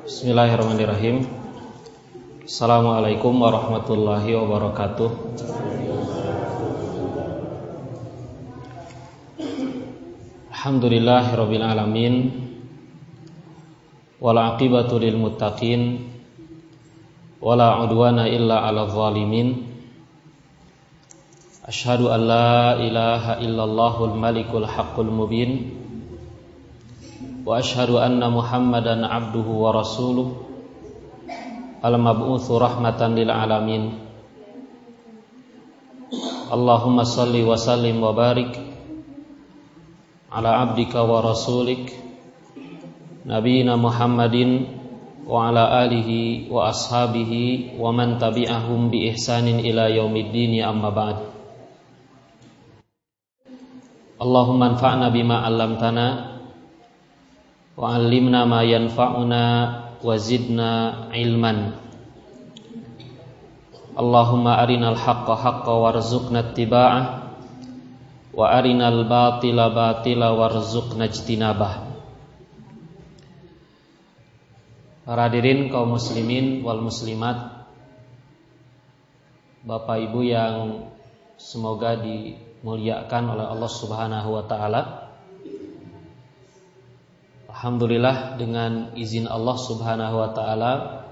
Bismillahirrahmanirrahim. Assalamualaikum warahmatullahi wabarakatuh. Alhamdulillahirabbil alamin. Wal aqibatu lil muttaqin. Wala udwana illa 'alal zalimin. Asyhadu an la ilaha illallahul malikul haqqul mubin. Wa asyhadu anna Muhammadan abduhu wa rasuluh al-mab'utsu rahmatan lil alamin. Allahumma shalli wa sallim wa barik ala abdika wa rasulik nabiyina Muhammadin wa ala alihi wa ashabihi wa man tabi'ahum bi ihsanin ila yaumiddin, amma ba'd. Allahumma anfa'na bima 'allamtana wa 'allimna ma yanfa'una wa zidna ilman. Allahumma arinal haqqa haqqan warzuqna ittiba'ah wa arinal batila batila warzuqna ijtinabah. Para hadirin kaum muslimin wal muslimat, Bapak Ibu yang semoga dimuliakan oleh Allah Subhanahu wa taala. Alhamdulillah, dengan izin Allah Subhanahu wa taala,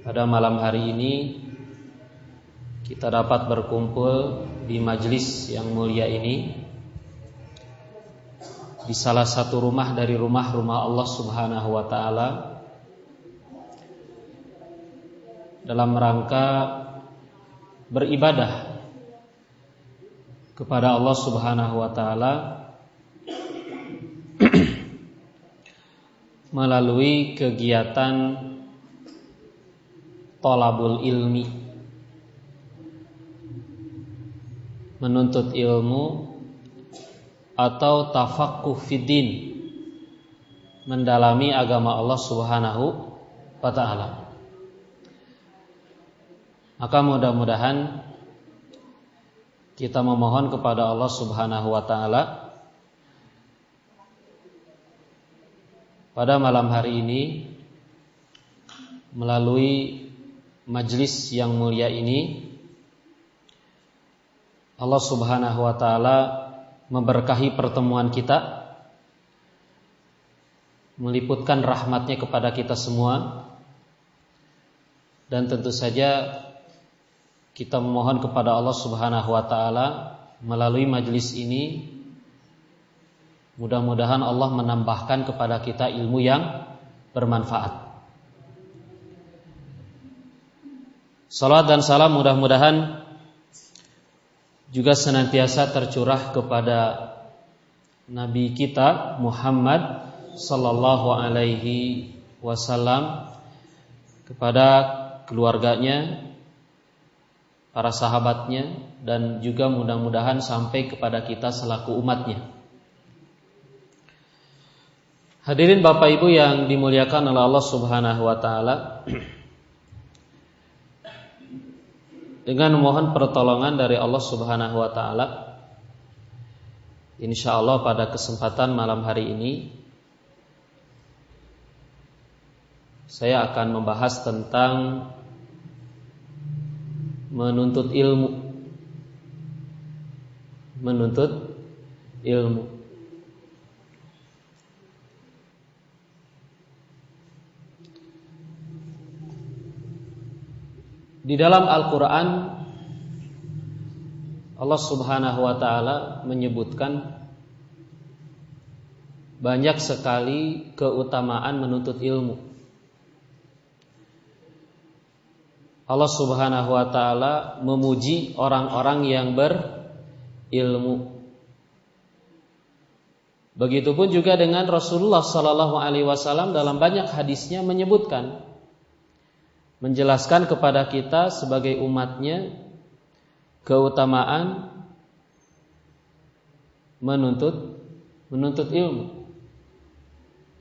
pada malam hari ini kita dapat berkumpul di majelis yang mulia ini di salah satu rumah dari rumah-rumah Allah Subhanahu wa taala dalam rangka beribadah kepada Allah Subhanahu wa taala melalui kegiatan thalabul ilmi, menuntut ilmu atau tafaqquh fiddin, mendalami agama Allah Subhanahu wa taala. Maka mudah-mudahan kita memohon kepada Allah Subhanahu wa taala pada malam hari ini, melalui majlis yang mulia ini, Allah Subhanahu wa taala memberkahi pertemuan kita, meliputkan rahmatnya kepada kita semua, dan tentu saja kita memohon kepada Allah Subhanahu wa taala melalui majlis ini, mudah-mudahan Allah menambahkan kepada kita ilmu yang bermanfaat. Salawat dan salam mudah-mudahan juga senantiasa tercurah kepada Nabi kita Muhammad sallallahu alaihi wasallam, kepada keluarganya, para sahabatnya, dan juga mudah-mudahan sampai kepada kita selaku umatnya. Hadirin Bapak Ibu yang dimuliakan oleh Allah Subhanahu wa taala, dengan memohon pertolongan dari Allah Subhanahu wa taala, insyaallah pada kesempatan malam hari ini saya akan membahas tentang menuntut ilmu. Menuntut ilmu. Di dalam Al-Quran, Allah Subhanahu wa ta'ala menyebutkan banyak sekali keutamaan menuntut ilmu. Allah Subhanahu wa ta'ala memuji orang-orang yang berilmu. Begitupun juga dengan Rasulullah sallallahu alaihi wasallam dalam banyak hadisnya menyebutkan, menjelaskan kepada kita sebagai umatnya keutamaan menuntut ilmu,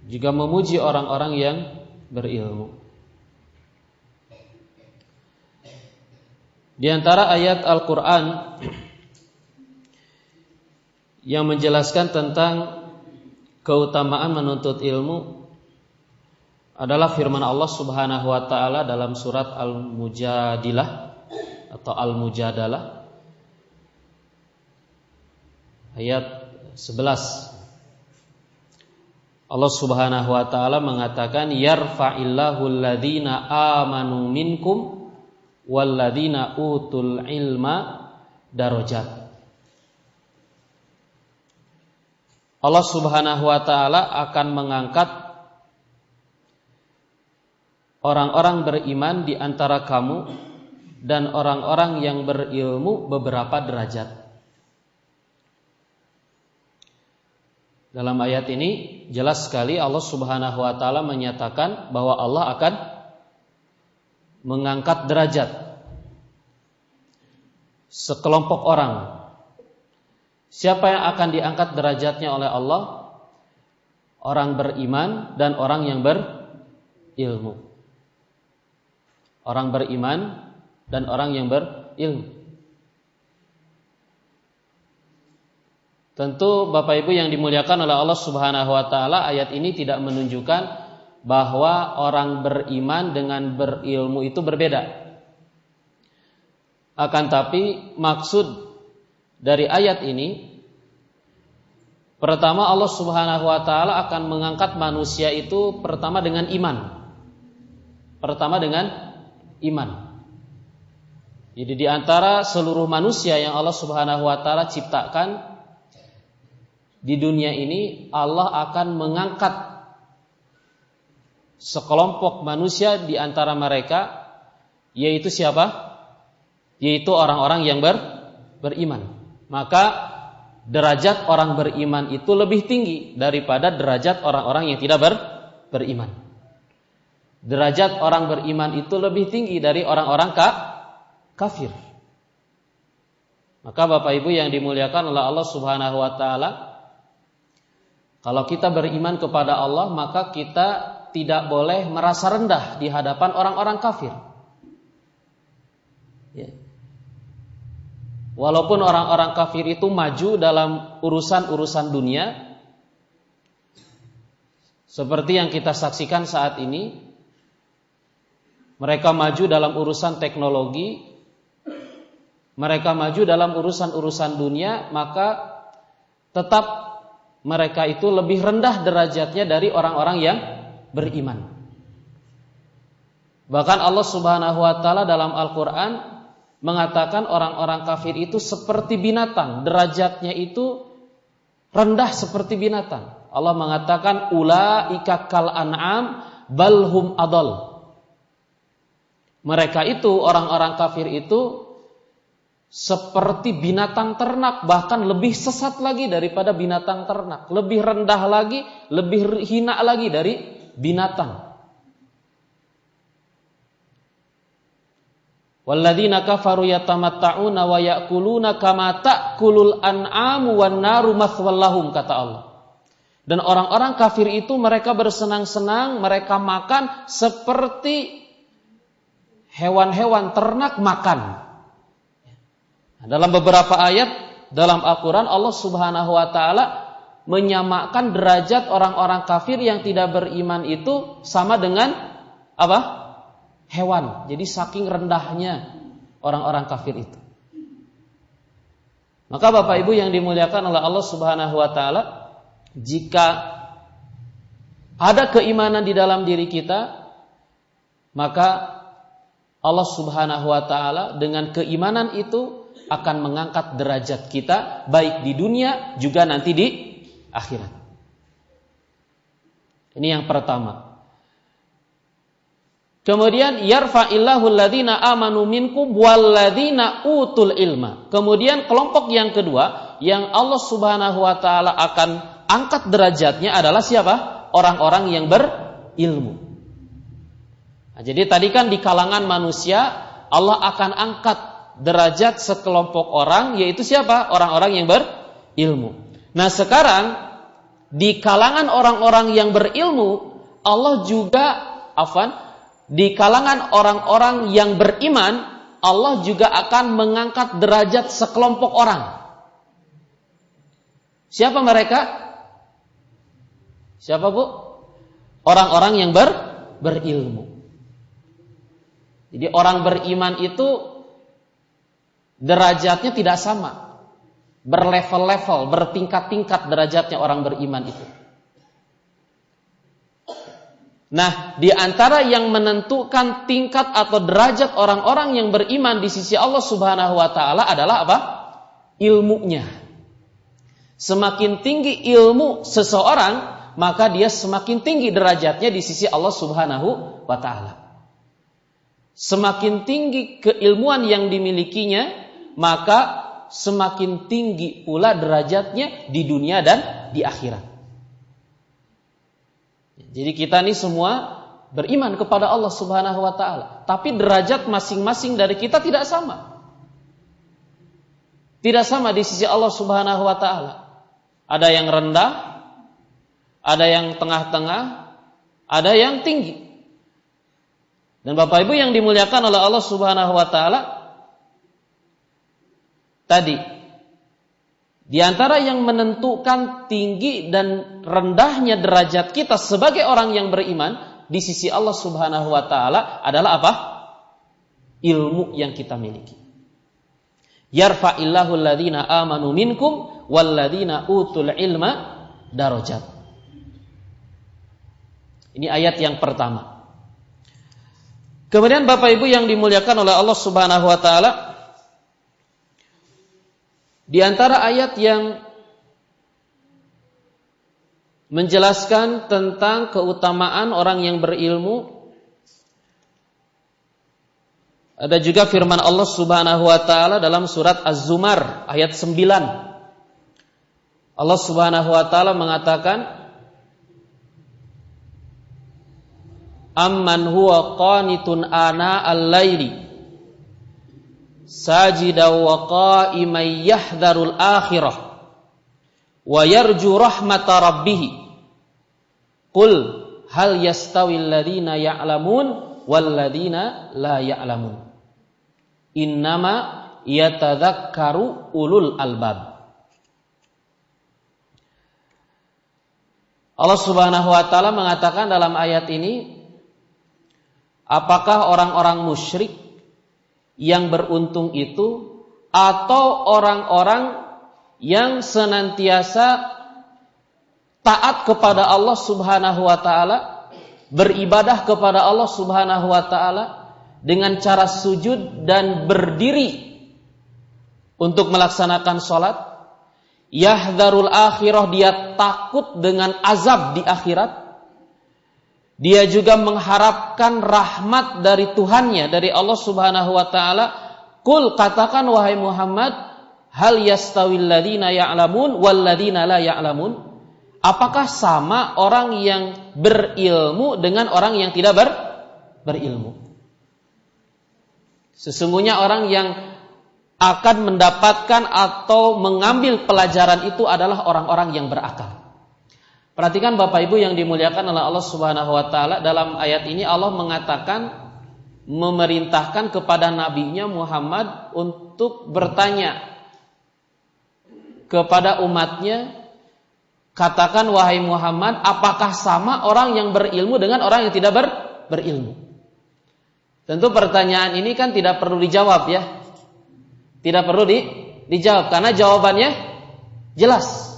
juga memuji orang-orang yang berilmu. Di antara ayat Al-Quran yang menjelaskan tentang keutamaan menuntut ilmu adalah firman Allah Subhanahu wa taala dalam surat Al-Mujadilah atau Al-Mujadalah ayat 11. Allah Subhanahu wa taala mengatakan yarfa'illahu alladhina amanu minkum walladzina utul ilma darajat. Allah Subhanahu wa taala akan mengangkat orang-orang beriman di antara kamu dan orang-orang yang berilmu beberapa derajat. Dalam ayat ini jelas sekali Allah Subhanahu wa taala menyatakan bahwa Allah akan mengangkat derajat sekelompok orang. Siapa yang akan diangkat derajatnya oleh Allah? Orang beriman dan orang yang berilmu. Orang beriman dan orang yang berilmu. Tentu Bapak Ibu yang dimuliakan oleh Allah Subhanahu wa taala, ayat ini tidak menunjukkan bahwa orang beriman dengan berilmu itu berbeda. Akan tapi maksud dari ayat ini, pertama Allah Subhanahu wa taala akan mengangkat manusia itu pertama dengan iman. Pertama dengan iman. Jadi di antara seluruh manusia yang Allah Subhanahu wa taala ciptakan di dunia ini, Allah akan mengangkat sekelompok manusia di antara mereka, yaitu siapa? Yaitu orang-orang yang beriman. Maka derajat orang beriman itu lebih tinggi daripada derajat orang-orang yang tidak beriman. Derajat orang beriman itu lebih tinggi dari orang-orang kafir. Maka Bapak Ibu yang dimuliakan oleh Allah Subhanahu wa taala, kalau kita beriman kepada Allah, maka kita tidak boleh merasa rendah di hadapan orang-orang kafir. Ya. Walaupun orang-orang kafir itu maju dalam urusan-urusan dunia, seperti yang kita saksikan saat ini, mereka maju dalam urusan teknologi, mereka maju dalam urusan-urusan dunia, maka tetap mereka itu lebih rendah derajatnya dari orang-orang yang beriman. Bahkan Allah Subhanahu wa taala dalam Al-Qur'an mengatakan orang-orang kafir itu seperti binatang, derajatnya itu rendah seperti binatang. Allah mengatakan ulaika kal an'am balhum adall. Mereka itu, orang-orang kafir itu seperti binatang ternak, bahkan lebih sesat lagi daripada binatang ternak, lebih rendah lagi, lebih hina lagi dari binatang. Walladzina kafaru yatamatta'una wa ya'kuluna kama ta'kulul an'amu wan naru mathwal lahum, kata Allah. Dan orang-orang kafir itu mereka bersenang-senang, mereka makan seperti hewan-hewan ternak makan. Dalam beberapa ayat dalam Al-Quran, Allah Subhanahu wa ta'ala menyamakan derajat orang-orang kafir yang tidak beriman itu sama dengan apa? Hewan. Jadi saking rendahnya orang-orang kafir itu. Maka Bapak Ibu yang dimuliakan oleh Allah Subhanahu wa ta'ala, jika ada keimanan di dalam diri kita, maka Allah Subhanahu wa ta'ala dengan keimanan itu akan mengangkat derajat kita, baik di dunia juga nanti di akhirat. Ini yang pertama. Kemudian yarfa'illahu alladhina amanu minkum walladzina utul ilma. Kemudian kelompok yang kedua yang Allah Subhanahu wa taala akan angkat derajatnya adalah siapa? Orang-orang yang berilmu. Nah, jadi tadi kan di kalangan manusia Allah akan angkat derajat sekelompok orang, yaitu siapa? Orang-orang yang berilmu. Nah, sekarang di kalangan orang-orang yang berilmu, Allah juga di kalangan orang-orang yang beriman, Allah juga akan mengangkat derajat sekelompok orang. Siapa mereka? Siapa, Bu? Orang-orang yang berilmu. Jadi orang beriman itu derajatnya tidak sama, berlevel-level, bertingkat-tingkat derajatnya orang beriman itu. Nah, di antara yang menentukan tingkat atau derajat orang-orang yang beriman di sisi Allah Subhanahu wa taala adalah apa? Ilmunya. Semakin tinggi ilmu seseorang, maka dia semakin tinggi derajatnya di sisi Allah Subhanahu wa taala. Semakin tinggi keilmuan yang dimilikinya, maka semakin tinggi pula derajatnya di dunia dan di akhirat. Jadi kita ini semua beriman kepada Allah Subhanahu wa taala, tapi derajat masing-masing dari kita tidak sama. Tidak sama di sisi Allah Subhanahu wa taala. Ada yang rendah, ada yang tengah-tengah, ada yang tinggi. Dan Bapak Ibu yang dimuliakan oleh Allah Subhanahu wa taala, tadi di antara yang menentukan tinggi dan rendahnya derajat kita sebagai orang yang beriman di sisi Allah Subhanahu wa taala adalah apa? Ilmu yang kita miliki. Yarfa'illahu alladhina amanu minkum walladhina utul ilma darajat. Ini ayat yang pertama. Kemudian Bapak Ibu yang dimuliakan oleh Allah Subhanahu wa taala, di antara ayat yang menjelaskan tentang keutamaan orang yang berilmu, ada juga firman Allah Subhanahu wa taala dalam surat Az-Zumar ayat 9. Allah Subhanahu wa taala mengatakan, amman huwa qanitun ana al-laili sajidan wa qa'iman yahdharul akhirah wa yarju rahmata rabbih qul hal yastawil ladzina ya'lamun wal ladzina la ya'lamun innama yatadzakkaru ulul albab. Allah Subhanahu wa taala mengatakan dalam ayat ini, apakah orang-orang musyrik yang beruntung itu atau orang-orang yang senantiasa taat kepada Allah Subhanahu wa taala, beribadah kepada Allah Subhanahu wa taala dengan cara sujud dan berdiri untuk melaksanakan salat, yahdharul akhirah, dia takut dengan azab di akhirat. Dia juga mengharapkan rahmat dari Tuhannya, dari Allah Subhanahu wa taala. Qul, katakan wahai Muhammad, hal yastawil ladzina ya'lamun wal ladzina la ya'lamun? Apakah sama orang yang berilmu dengan orang yang tidak berilmu? Sesungguhnya orang yang akan mendapatkan atau mengambil pelajaran itu adalah orang-orang yang berakal. Perhatikan Bapak Ibu yang dimuliakan oleh Allah Subhanahu wa taala, dalam ayat ini Allah mengatakan, memerintahkan kepada nabinya Muhammad untuk bertanya kepada umatnya, katakan wahai Muhammad, apakah sama orang yang berilmu dengan orang yang tidak berilmu? Tentu pertanyaan ini kan tidak perlu dijawab ya. Tidak perlu dijawab karena jawabannya jelas.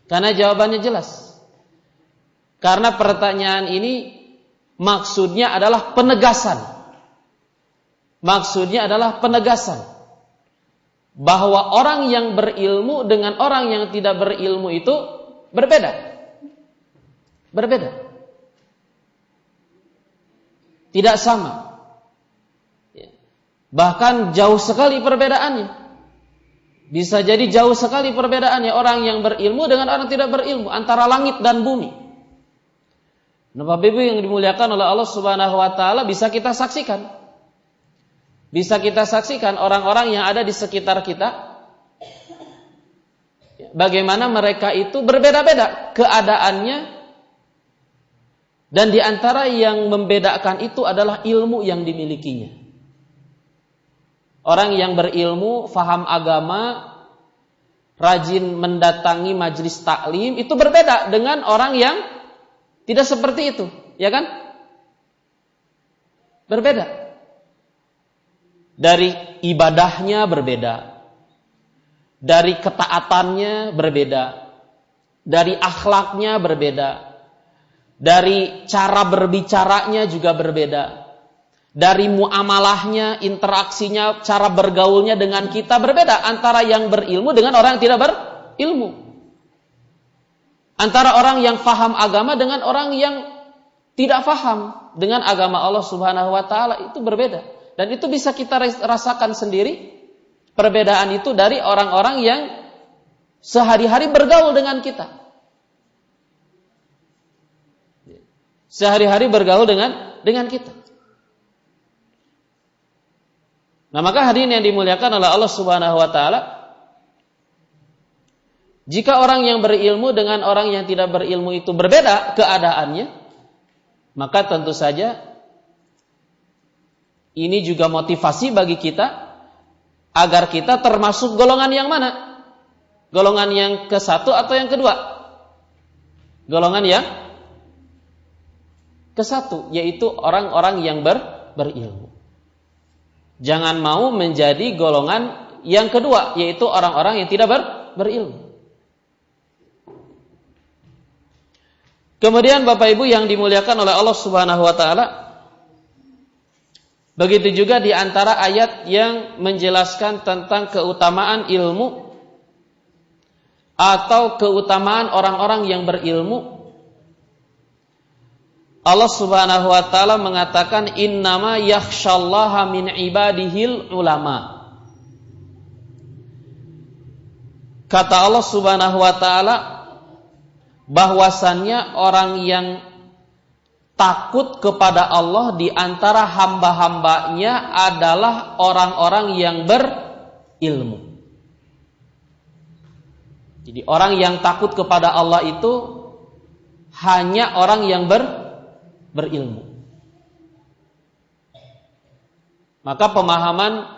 Karena jawabannya jelas. Karena pertanyaan ini maksudnya adalah penegasan. Maksudnya adalah penegasan bahwa orang yang berilmu dengan orang yang tidak berilmu itu berbeda. Berbeda. Tidak sama. Bahkan jauh sekali perbedaannya. Bisa jadi jauh sekali perbedaannya orang yang berilmu dengan orang tidak berilmu, antara langit dan bumi. Nah, Bapak Ibu yang dimuliakan oleh Allah Subhanahu wa taala, bisa kita saksikan. Bisa kita saksikan orang-orang yang ada di sekitar kita, bagaimana mereka itu berbeda-beda keadaannya, dan di antara yang membedakan itu adalah ilmu yang dimilikinya. Orang yang berilmu, faham agama, rajin mendatangi majelis taklim, itu berbeda dengan orang yang tidak seperti itu, ya kan? Berbeda. Dari ibadahnya berbeda. Dari ketaatannya berbeda. Dari akhlaknya berbeda. Dari cara berbicaranya juga berbeda. Dari muamalahnya, interaksinya, cara bergaulnya dengan kita berbeda. Antara yang berilmu dengan orang yang tidak berilmu. Antara orang yang faham agama dengan orang yang tidak faham dengan agama Allah Subhanahu wa taala, itu berbeda. Dan itu bisa kita rasakan sendiri, perbedaan itu dari orang-orang yang sehari-hari bergaul dengan kita. Sehari-hari bergaul dengan kita. Nah, maka hadirin yang dimuliakan oleh Allah Subhanahu wa taala, jika orang yang berilmu dengan orang yang tidak berilmu itu berbeda keadaannya, maka tentu saja ini juga motivasi bagi kita agar kita termasuk golongan yang mana? Golongan yang ke satu atau yang kedua? Golongan yang ke satu, yaitu orang-orang yang berilmu. Jangan mau menjadi golongan yang kedua, yaitu orang-orang yang tidak berilmu. Kemudian Bapak Ibu yang dimuliakan oleh Allah Subhanahu wa taala, begitu juga di antara ayat yang menjelaskan tentang keutamaan ilmu atau keutamaan orang-orang yang berilmu. Allah Subhanahu wa taala mengatakan innama yakhsyallaha min ibadihil ulama. Kata Allah Subhanahu wa taala bahwasannya orang yang takut kepada Allah di antara hamba-hambanya adalah orang-orang yang berilmu. Jadi orang yang takut kepada Allah itu hanya orang yang berilmu. Maka pemahaman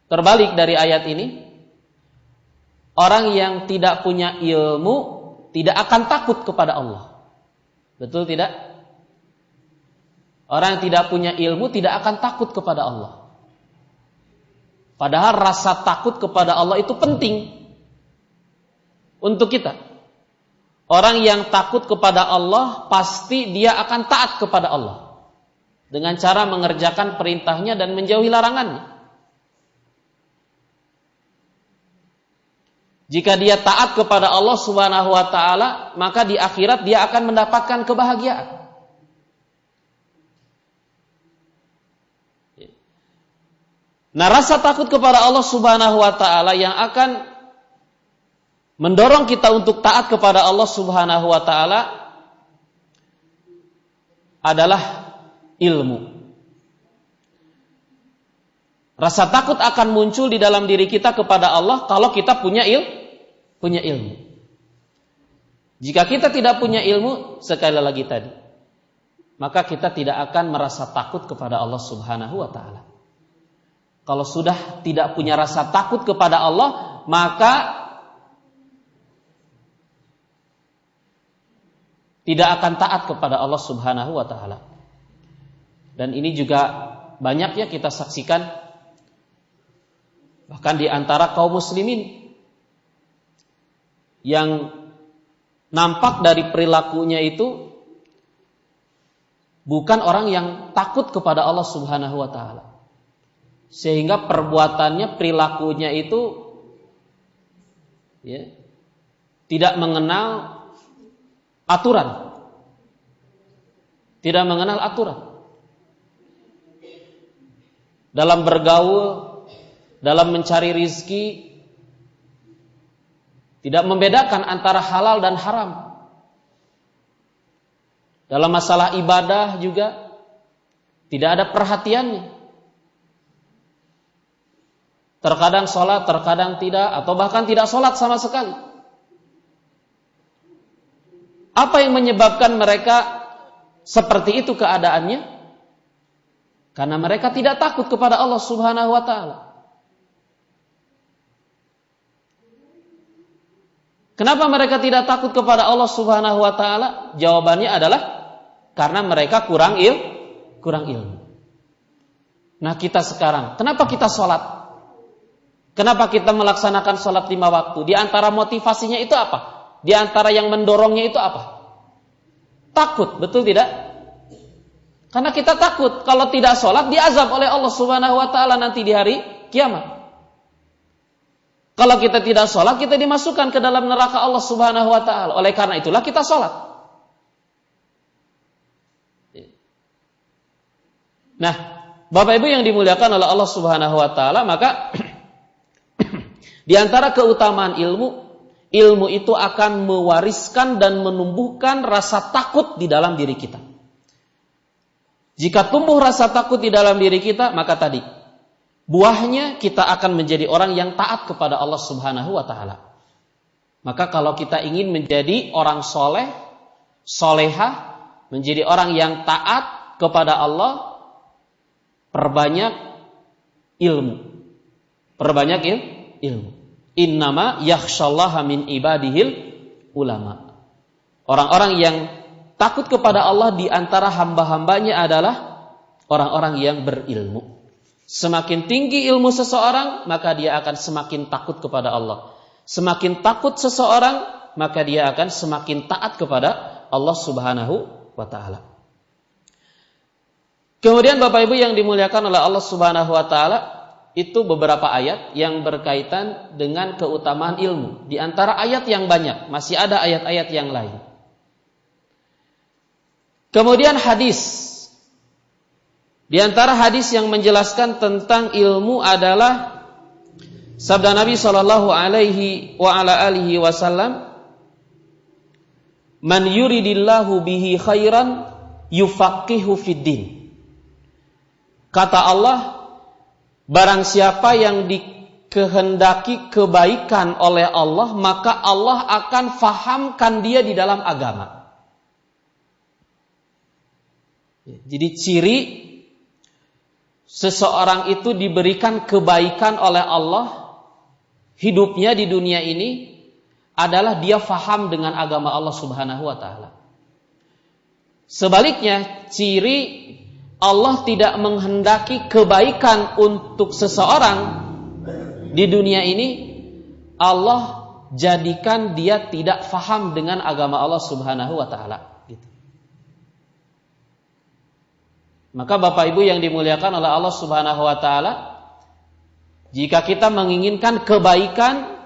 terbalik dari ayat ini, orang yang tidak punya ilmu tidak akan takut kepada Allah. Betul tidak? Orang yang tidak punya ilmu tidak akan takut kepada Allah. Padahal rasa takut kepada Allah itu penting untuk kita. Orang yang takut kepada Allah pasti dia akan taat kepada Allah dengan cara mengerjakan perintahnya dan menjauhi larangannya. Jika dia taat kepada Allah Subhanahu wa taala, maka di akhirat dia akan mendapatkan kebahagiaan. Nah, rasa takut kepada Allah Subhanahu wa taala yang akan mendorong kita untuk taat kepada Allah Subhanahu wa taala adalah ilmu. Rasa takut akan muncul di dalam diri kita kepada Allah kalau kita punya ilmu. Jika kita tidak punya ilmu, sekali lagi tadi, maka kita tidak akan merasa takut kepada Allah Subhanahu wa taala. Kalau sudah tidak punya rasa takut kepada Allah, maka tidak akan taat kepada Allah Subhanahu wa taala. Dan ini juga banyak ya kita saksikan bahkan di antara kaum muslimin yang nampak dari perilakunya itu bukan orang yang takut kepada Allah Subhanahu wa taala. Sehingga perbuatannya, perilakunya itu ya, tidak mengenal aturan. Tidak mengenal aturan. Dalam bergaul, dalam mencari rizki, tidak membedakan antara halal dan haram. Dalam masalah ibadah juga tidak ada perhatiannya. Terkadang sholat, terkadang tidak, atau bahkan tidak sholat sama sekali. Apa yang menyebabkan mereka seperti itu keadaannya? Karena mereka tidak takut kepada Allah Subhanahu wa taala. Kenapa mereka tidak takut kepada Allah Subhanahu wa taala? Jawabannya adalah Karena mereka kurang ilmu. Nah kita sekarang, kenapa kita sholat? Kenapa kita melaksanakan sholat 5 waktu? Di antara motivasinya itu apa? Di antara yang mendorongnya itu apa? Takut, betul tidak? Karena kita takut kalau tidak sholat diazab oleh Allah Subhanahu wa taala nanti di hari kiamat. Kalau kita tidak sholat, kita dimasukkan ke dalam neraka Allah Subhanahu wa taala. Oleh karena itulah kita sholat. Nah, Bapak Ibu yang dimuliakan oleh Allah Subhanahu wa taala, maka di antara keutamaan ilmu itu akan mewariskan dan menumbuhkan rasa takut di dalam diri kita. Jika tumbuh rasa takut di dalam diri kita, maka tadi buahnya kita akan menjadi orang yang taat kepada Allah Subhanahu wa taala. Maka kalau kita ingin menjadi orang soleh, solehah, menjadi orang yang taat kepada Allah, perbanyak ilmu. Perbanyak ilmu. Innama yakhsyallaha min ibadihil ulama. Orang-orang yang takut kepada Allah di antara hamba-hambanya adalah orang-orang yang berilmu. Semakin tinggi ilmu seseorang, maka dia akan semakin takut kepada Allah. Semakin takut seseorang, maka dia akan semakin taat kepada Allah Subhanahu wa taala. Kemudian Bapak Ibu yang dimuliakan oleh Allah Subhanahu wa taala, itu beberapa ayat yang berkaitan dengan keutamaan ilmu. Di antara ayat yang banyak, masih ada ayat-ayat yang lain. Kemudian hadis. Di antara hadis yang menjelaskan tentang ilmu adalah sabda Nabi sallallahu alaihi wa ala alihi wasallam, "Man yuridillahu bihi khairan yufaqihu fid din." Kata Allah, barang siapa yang dikehendaki kebaikan oleh Allah, maka Allah akan fahamkan dia di dalam agama. Jadi ciri seseorang itu diberikan kebaikan oleh Allah, hidupnya di dunia ini adalah dia faham dengan agama Allah Subhanahu wa taala. Sebaliknya, ciri Allah tidak menghendaki kebaikan untuk seseorang di dunia ini, Allah jadikan dia tidak faham dengan agama Allah Subhanahu wa taala. Maka Bapak Ibu yang dimuliakan oleh Allah Subhanahu wa taala, jika kita menginginkan kebaikan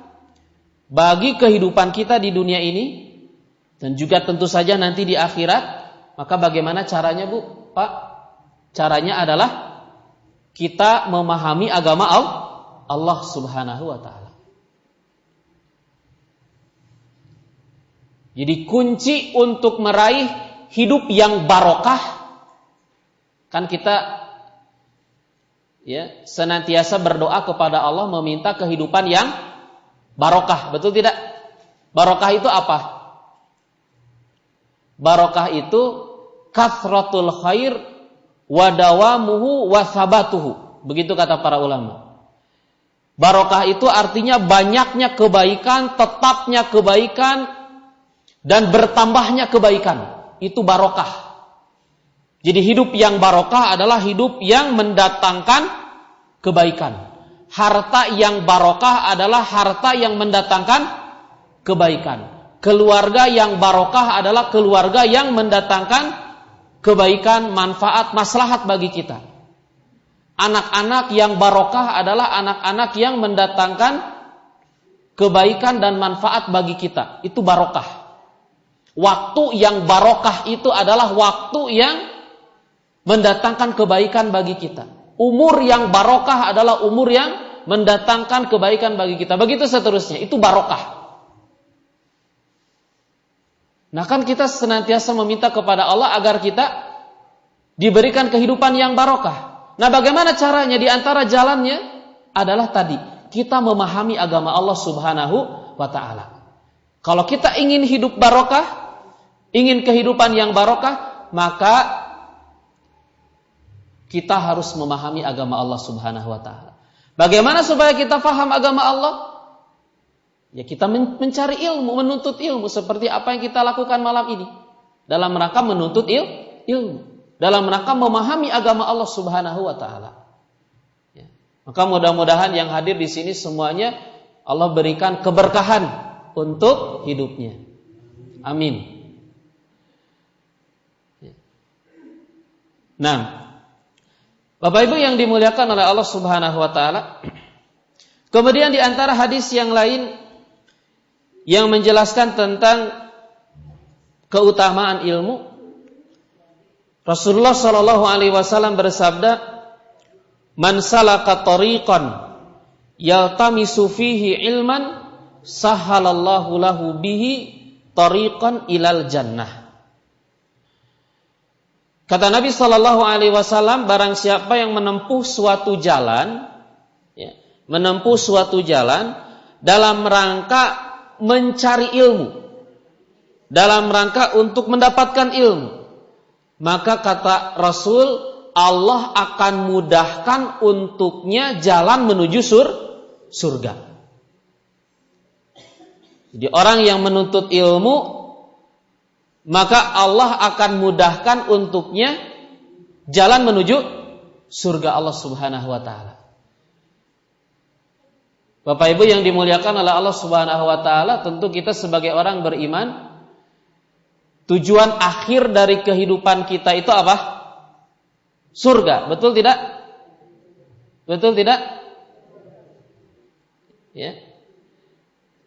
bagi kehidupan kita di dunia ini dan juga tentu saja nanti di akhirat, maka bagaimana caranya, Bu? Pak? Caranya adalah kita memahami agama Allah Subhanahu wa taala. Jadi kunci untuk meraih hidup yang barokah, kan kita senantiasa berdoa kepada Allah meminta kehidupan yang barokah, betul tidak? Barokah itu apa? Barokah itu kathratul khair wa dawamuhu wa sabatuhu. Begitu kata para ulama. Barokah itu artinya banyaknya kebaikan, tetapnya kebaikan, dan bertambahnya kebaikan. Itu barokah. Jadi hidup yang barokah adalah hidup yang mendatangkan kebaikan. Harta yang barokah adalah harta yang mendatangkan kebaikan. Keluarga yang barokah adalah keluarga yang mendatangkan kebaikan, manfaat, maslahat bagi kita. Anak-anak yang barokah adalah anak-anak yang mendatangkan kebaikan dan manfaat bagi kita. Itu barokah. Waktu yang barokah itu adalah waktu yang mendatangkan kebaikan bagi kita. Umur yang barokah adalah umur yang mendatangkan kebaikan bagi kita. Begitu seterusnya, itu barokah. Nah kan kita senantiasa meminta kepada Allah agar kita diberikan kehidupan yang barokah. Nah bagaimana caranya? Di antara jalannya adalah tadi, kita memahami agama Allah Subhanahu wa ta'ala. Kalau kita ingin hidup barokah, ingin kehidupan yang barokah, maka kita harus memahami agama Allah Subhanahu wa ta'ala. Bagaimana supaya kita paham agama Allah? Ya kita mencari ilmu, menuntut ilmu seperti apa yang kita lakukan malam ini. Dalam rangka menuntut ilmu, dalam rangka memahami agama Allah Subhanahu wa taala. Ya. Maka mudah-mudahan yang hadir di sini semuanya Allah berikan keberkahan untuk hidupnya. Amin. Ya. Nah, Bapak Ibu yang dimuliakan oleh Allah Subhanahu wa taala, kemudian di antara hadis yang lain yang menjelaskan tentang keutamaan ilmu, Rasulullah sallallahu alaihi wasallam bersabda, "Man salaka tariqan yaltamisu fihi ilman, sahhalallahu lahu bihi tariqan ilal jannah." Kata Nabi sallallahu alaihi wasallam, barang siapa yang menempuh suatu jalan, ya, menempuh suatu jalan dalam rangka mencari ilmu, dalam rangka untuk mendapatkan ilmu, maka kata Rasul, Allah akan mudahkan untuknya jalan menuju surga. Jadi orang yang menuntut ilmu, maka Allah akan mudahkan untuknya jalan menuju surga Allah Subhanahu wa taala. Bapak Ibu yang dimuliakan oleh Allah Subhanahu wa taala, tentu kita sebagai orang beriman, tujuan akhir dari kehidupan kita itu apa? Surga, betul tidak? Betul tidak? Ya.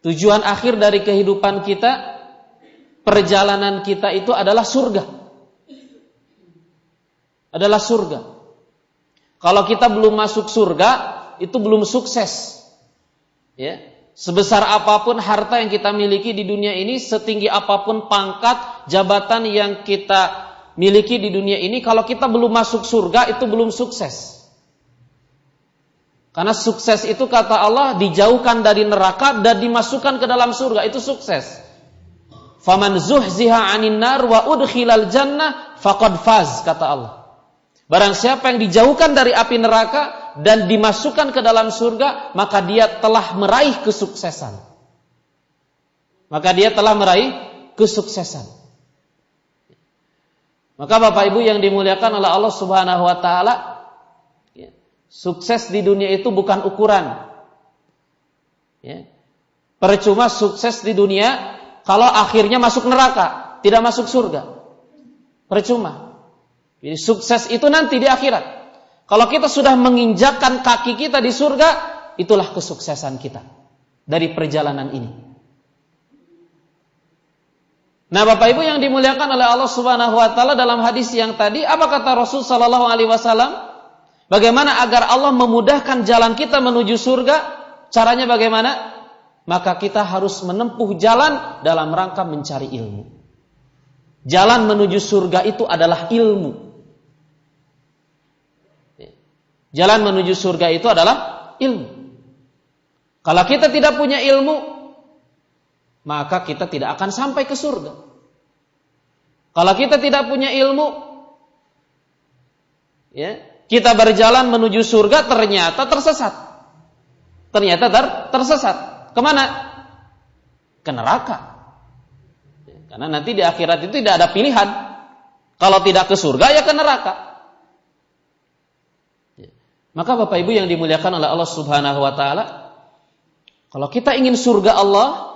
Tujuan akhir dari kehidupan kita, perjalanan kita itu adalah surga. Adalah surga. Kalau kita belum masuk surga, itu belum sukses. Ya, sebesar apapun harta yang kita miliki di dunia ini, setinggi apapun pangkat, jabatan yang kita miliki di dunia ini, kalau kita belum masuk surga, itu belum sukses. Karena sukses itu kata Allah dijauhkan dari neraka dan dimasukkan ke dalam surga, itu sukses. Faman zuhziha 'anil nar wa udkhilal jannah faqad faz, kata Allah. Barang siapa yang dijauhkan dari api neraka dan dimasukkan ke dalam surga, maka dia telah meraih kesuksesan. Maka dia telah meraih kesuksesan. Maka Bapak Ibu yang dimuliakan oleh Allah Subhanahu wa taala, ya, sukses di dunia itu bukan ukuran. Ya. Percuma sukses di dunia kalau akhirnya masuk neraka, tidak masuk surga. Percuma. Jadi sukses itu nanti di akhirat. Kalau kita sudah menginjakkan kaki kita di surga, itulah kesuksesan kita dari perjalanan ini. Nah, Bapak Ibu yang dimuliakan oleh Allah Subhanahu wa taala, dalam hadis yang tadi, apa kata Rasul sallallahu alaihi wasallam? Bagaimana agar Allah memudahkan jalan kita menuju surga? Caranya bagaimana? Maka kita harus menempuh jalan dalam rangka mencari ilmu. Jalan menuju surga itu adalah ilmu. Jalan menuju surga itu adalah ilmu. Kalau kita tidak punya ilmu, maka kita tidak akan sampai ke surga. Kalau kita tidak punya ilmu, ya, kita berjalan menuju surga ternyata tersesat. Ternyata tersesat. Kemana? Ke neraka. Karena nanti di akhirat itu tidak ada pilihan. Kalau tidak ke surga, ya ke neraka. Maka Bapak Ibu yang dimuliakan oleh Allah Subhanahu wa taala, kalau kita ingin surga Allah,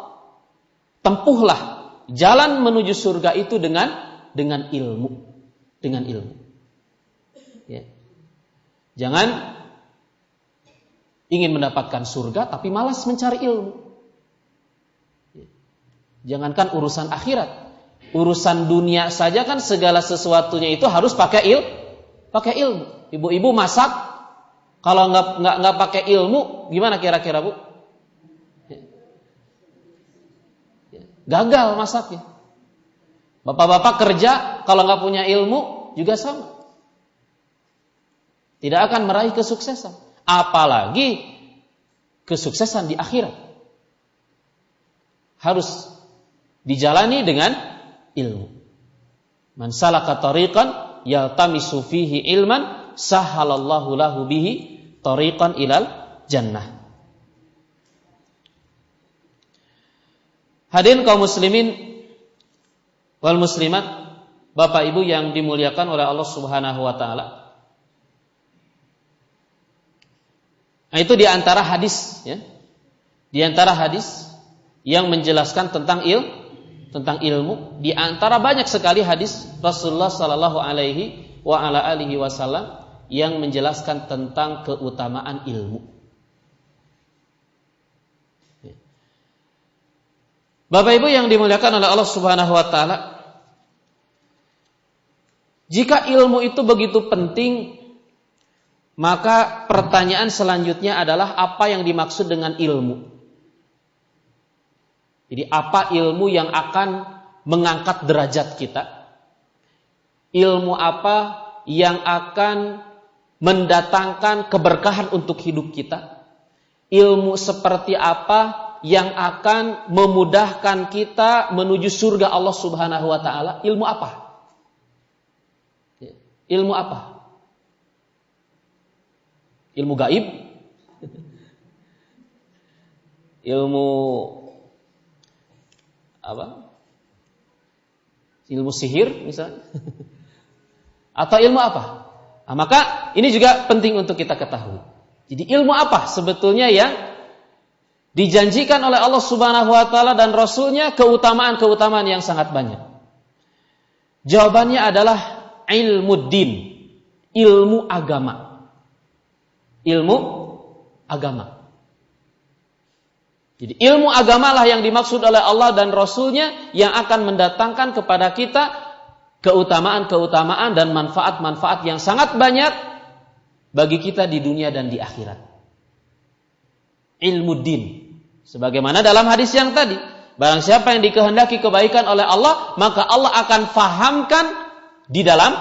tempuhlah jalan menuju surga itu dengan ilmu. Dengan ilmu. Ya. Jangan ingin mendapatkan surga tapi malas mencari ilmu. Ya. Jangankan urusan akhirat, urusan dunia saja kan segala sesuatunya itu harus pakai ilmu. Ibu-ibu masak, kalau nggak pakai ilmu, gimana kira-kira, Bu? Gagal masaknya. Bapak-bapak kerja, kalau nggak punya ilmu juga sama. Tidak akan meraih kesuksesan. Apalagi kesuksesan di akhirat. Harus dijalani dengan ilmu. Man salaka tariqan yaltamisu fihi ilman, sahhalallahu lahu bihi tariqan ilal jannah. Hadirin kaum muslimin wal muslimat, Bapak Ibu yang dimuliakan oleh Allah Subhanahu wa taala. Nah, itu di antara hadis ya. Di antara hadis yang menjelaskan tentang ilmu. Di antara banyak sekali hadis Rasulullah sallallahu alaihi wa ala alihi wasallam yang menjelaskan tentang keutamaan ilmu. Bapak Ibu yang dimuliakan oleh Allah Subhanahu wa taala, jika ilmu itu begitu penting, maka pertanyaan selanjutnya adalah apa yang dimaksud dengan ilmu? Jadi apa ilmu yang akan mengangkat derajat kita? Ilmu apa yang akan mendatangkan keberkahan untuk hidup kita? Ilmu seperti apa yang akan memudahkan kita menuju surga Allah Subhanahu wa taala? Ilmu apa? Ilmu apa? Ilmu gaib? Ilmu apa? Ilmu sihir misalnya? Atau ilmu apa? Nah, maka ini juga penting untuk kita ketahui. Jadi ilmu apa sebetulnya yang dijanjikan oleh Allah Subhanahu wa taala dan Rasulnya keutamaan-keutamaan yang sangat banyak? Jawabannya adalah ilmu din, ilmu agama. Ilmu agama. Jadi ilmu agamalah yang dimaksud oleh Allah dan Rasulnya yang akan mendatangkan kepada kita keutamaan-keutamaan dan manfaat-manfaat yang sangat banyak bagi kita di dunia dan di akhirat. Ilmu din. Sebagaimana dalam hadis yang tadi, barang siapa yang dikehendaki kebaikan oleh Allah, maka Allah akan fahamkan di dalam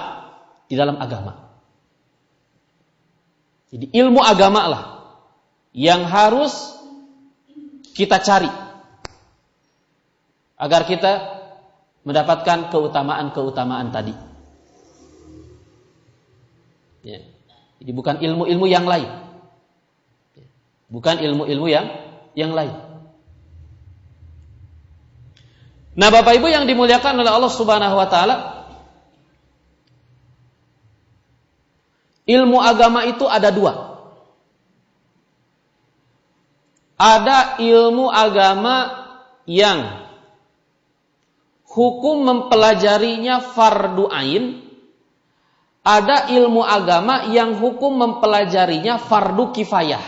agama. Jadi ilmu agama lah yang harus kita cari agar kita mendapatkan keutamaan-keutamaan tadi. Ya. Jadi bukan ilmu-ilmu yang lain. Bukan ilmu-ilmu yang lain. Nah, Bapak Ibu yang dimuliakan oleh Allah Subhanahu wa taala, ilmu agama itu ada dua. Ada ilmu agama yang hukum mempelajarinya fardu ain. Ada ilmu agama yang hukum mempelajarinya fardu kifayah.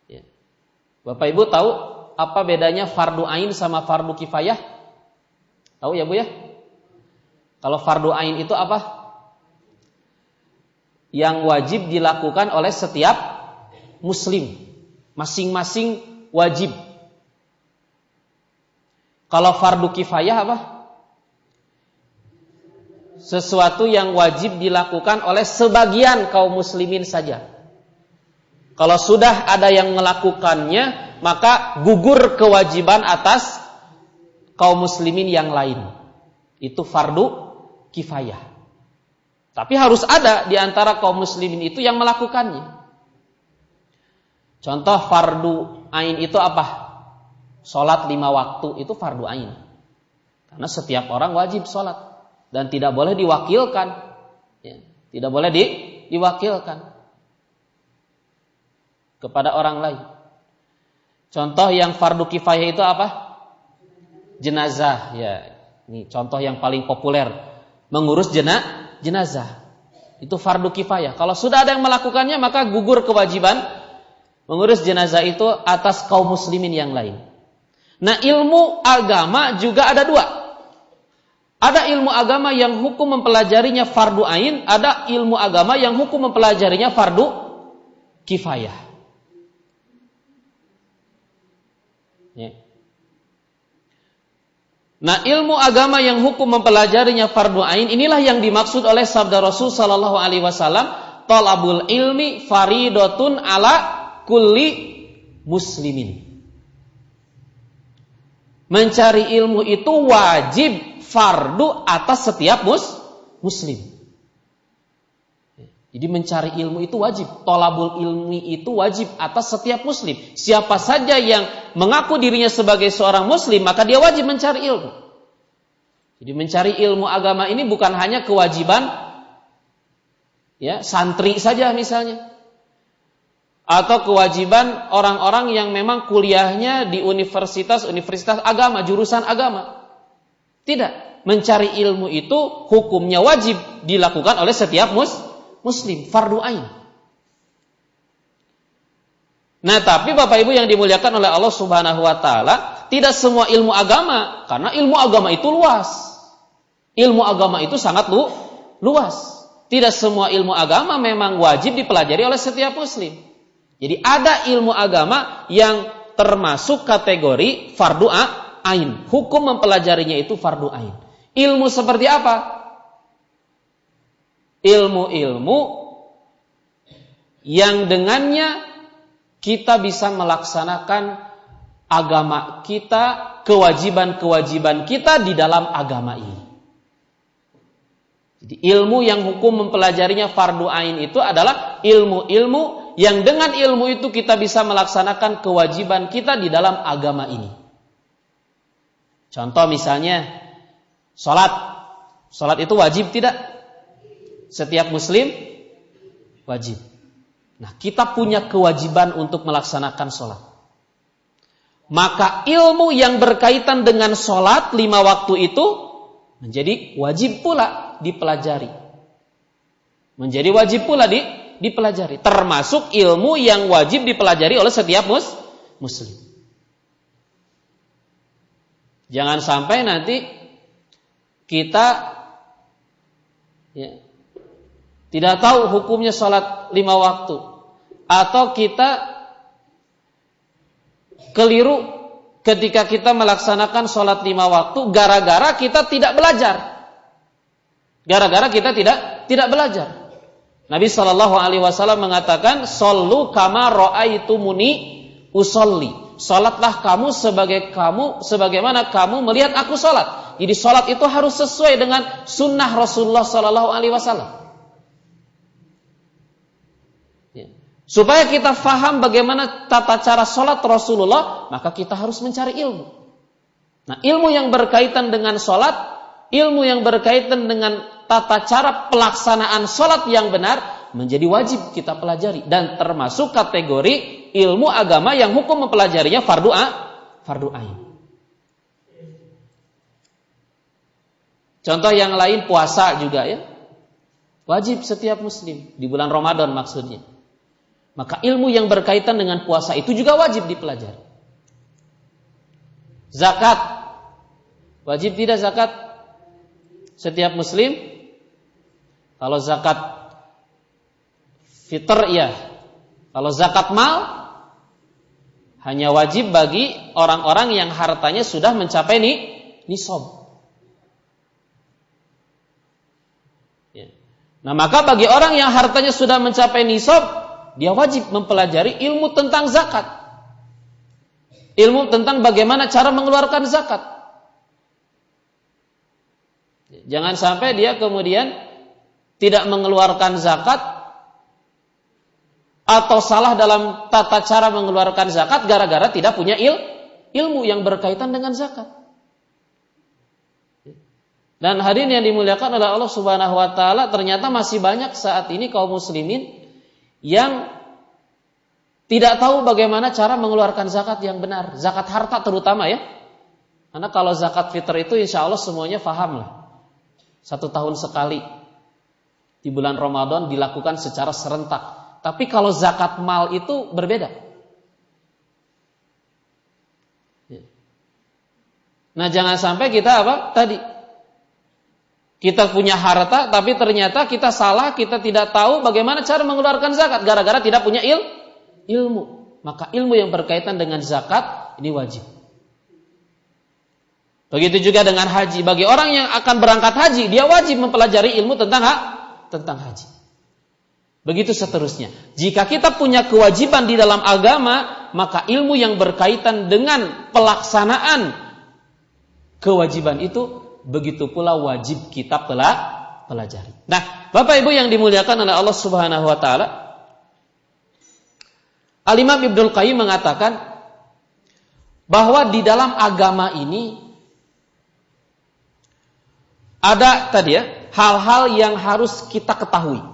Ya. Bapak Ibu tahu apa bedanya fardu ain sama fardu kifayah? Tahu ya Bu ya? Kalau fardu ain itu apa? Yang wajib dilakukan oleh setiap muslim. Masing-masing wajib. Kalau fardu kifayah apa? Sesuatu yang wajib dilakukan oleh sebagian kaum muslimin saja. Kalau sudah ada yang melakukannya, maka gugur kewajiban atas kaum muslimin yang lain. Itu fardu kifayah. Tapi harus ada di antara kaum muslimin itu yang melakukannya. Contoh fardu ain itu apa? Salat 5 waktu itu fardu ain. Karena setiap orang wajib salat dan tidak boleh diwakilkan. Ya, tidak boleh diwakilkan kepada orang lain. Contoh yang fardu kifayah itu apa? Jenazah. Ya, ini contoh yang paling populer. Mengurus jenazah. Itu fardu kifayah. Kalau sudah ada yang melakukannya, maka gugur kewajiban mengurus jenazah itu atas kaum muslimin yang lain. Nah, ilmu agama juga ada dua. Ada ilmu agama yang hukum mempelajarinya fardu ain, ada ilmu agama yang hukum mempelajarinya fardu kifayah. Ya. Nah, ilmu agama yang hukum mempelajarinya fardu ain, inilah yang dimaksud oleh sabda Rasul sallallahu alaihi wasallam, talabul ilmi faridatun ala kulli muslimin. Mencari ilmu itu wajib fardu atas setiap muslim. Jadi mencari ilmu itu wajib, talabul ilmi itu wajib atas setiap muslim. Siapa saja yang mengaku dirinya sebagai seorang muslim, maka dia wajib mencari ilmu. Jadi mencari ilmu agama ini bukan hanya kewajiban ya santri saja misalnya, atau kewajiban orang-orang yang memang kuliahnya di universitas agama, jurusan agama. Tidak, mencari ilmu itu hukumnya wajib dilakukan oleh setiap muslim, fardu ain. Nah, tapi Bapak Ibu yang dimuliakan oleh Allah Subhanahu wa taala, tidak semua ilmu agama, karena ilmu agama itu luas. Ilmu agama itu sangat luas. Tidak semua ilmu agama memang wajib dipelajari oleh setiap muslim. Jadi ada ilmu agama yang termasuk kategori fardu ain. Hukum mempelajarinya itu fardu ain. Ilmu seperti apa? Ilmu-ilmu yang dengannya kita bisa melaksanakan agama kita, kewajiban-kewajiban kita di dalam agama ini. Jadi ilmu yang hukum mempelajarinya fardu ain itu adalah ilmu-ilmu yang dengan ilmu itu kita bisa melaksanakan kewajiban kita di dalam agama ini. Contoh misalnya salat. Salat itu wajib tidak? Setiap muslim wajib. Nah, kita punya kewajiban untuk melaksanakan salat. Maka ilmu yang berkaitan dengan salat 5 waktu itu menjadi wajib pula dipelajari. Menjadi wajib pula dipelajari. Termasuk ilmu yang wajib dipelajari oleh setiap muslim. Jangan sampai nanti kita tidak tahu hukumnya sholat 5 waktu. Atau kita keliru ketika kita melaksanakan sholat 5 waktu gara-gara kita tidak belajar. Gara-gara kita tidak belajar. Nabi SAW mengatakan, "Shollu kama ra'aitumuni usolli." Salatlah kamu sebagaimana kamu melihat aku salat. Jadi salat itu harus sesuai dengan sunnah Rasulullah SAW. Supaya kita faham bagaimana tata cara salat Rasulullah, maka kita harus mencari ilmu. Nah, ilmu yang berkaitan dengan salat, ilmu yang berkaitan dengan tata cara pelaksanaan salat yang benar menjadi wajib kita pelajari dan termasuk kategori ilmu agama yang hukum mempelajarinya fardu ain. Contoh yang lain puasa juga ya. Wajib setiap muslim di bulan Ramadan maksudnya. Maka ilmu yang berkaitan dengan puasa itu juga wajib dipelajari. Zakat. Wajib tidak zakat? Setiap muslim? Kalau zakat fitr ya. Kalau zakat mal hanya wajib bagi orang-orang yang hartanya sudah mencapai nisab. Ya. Nah, maka bagi orang yang hartanya sudah mencapai nisab, dia wajib mempelajari ilmu tentang zakat. Ilmu tentang bagaimana cara mengeluarkan zakat. Jangan sampai dia kemudian tidak mengeluarkan zakat atau salah dalam tata cara mengeluarkan zakat gara-gara tidak punya ilmu yang berkaitan dengan zakat. Dan hadirin yang dimuliakan oleh Allah Subhanahu wa taala, ternyata masih banyak saat ini kaum muslimin yang tidak tahu bagaimana cara mengeluarkan zakat yang benar, zakat harta terutama ya. Karena kalau zakat fitr itu insya Allah semuanya faham lah. 1 tahun sekali di bulan Ramadan dilakukan secara serentak. Tapi kalau zakat mal itu berbeda. Nah, jangan sampai kita tadi kita punya harta tapi ternyata kita salah, kita tidak tahu bagaimana cara mengeluarkan zakat gara-gara tidak punya ilmu. Maka ilmu yang berkaitan dengan zakat ini wajib. Begitu juga dengan haji. Bagi orang yang akan berangkat haji, dia wajib mempelajari ilmu tentang haji. Begitu seterusnya. Jika kita punya kewajiban di dalam agama, maka ilmu yang berkaitan dengan pelaksanaan kewajiban itu, begitu pula wajib kita pelajari. Nah, Bapak Ibu yang dimuliakan oleh Allah Subhanahu wa taala, Al-Imam Ibnul Qayyim mengatakan bahwa di dalam agama ini ada tadi ya, hal-hal yang harus kita ketahui.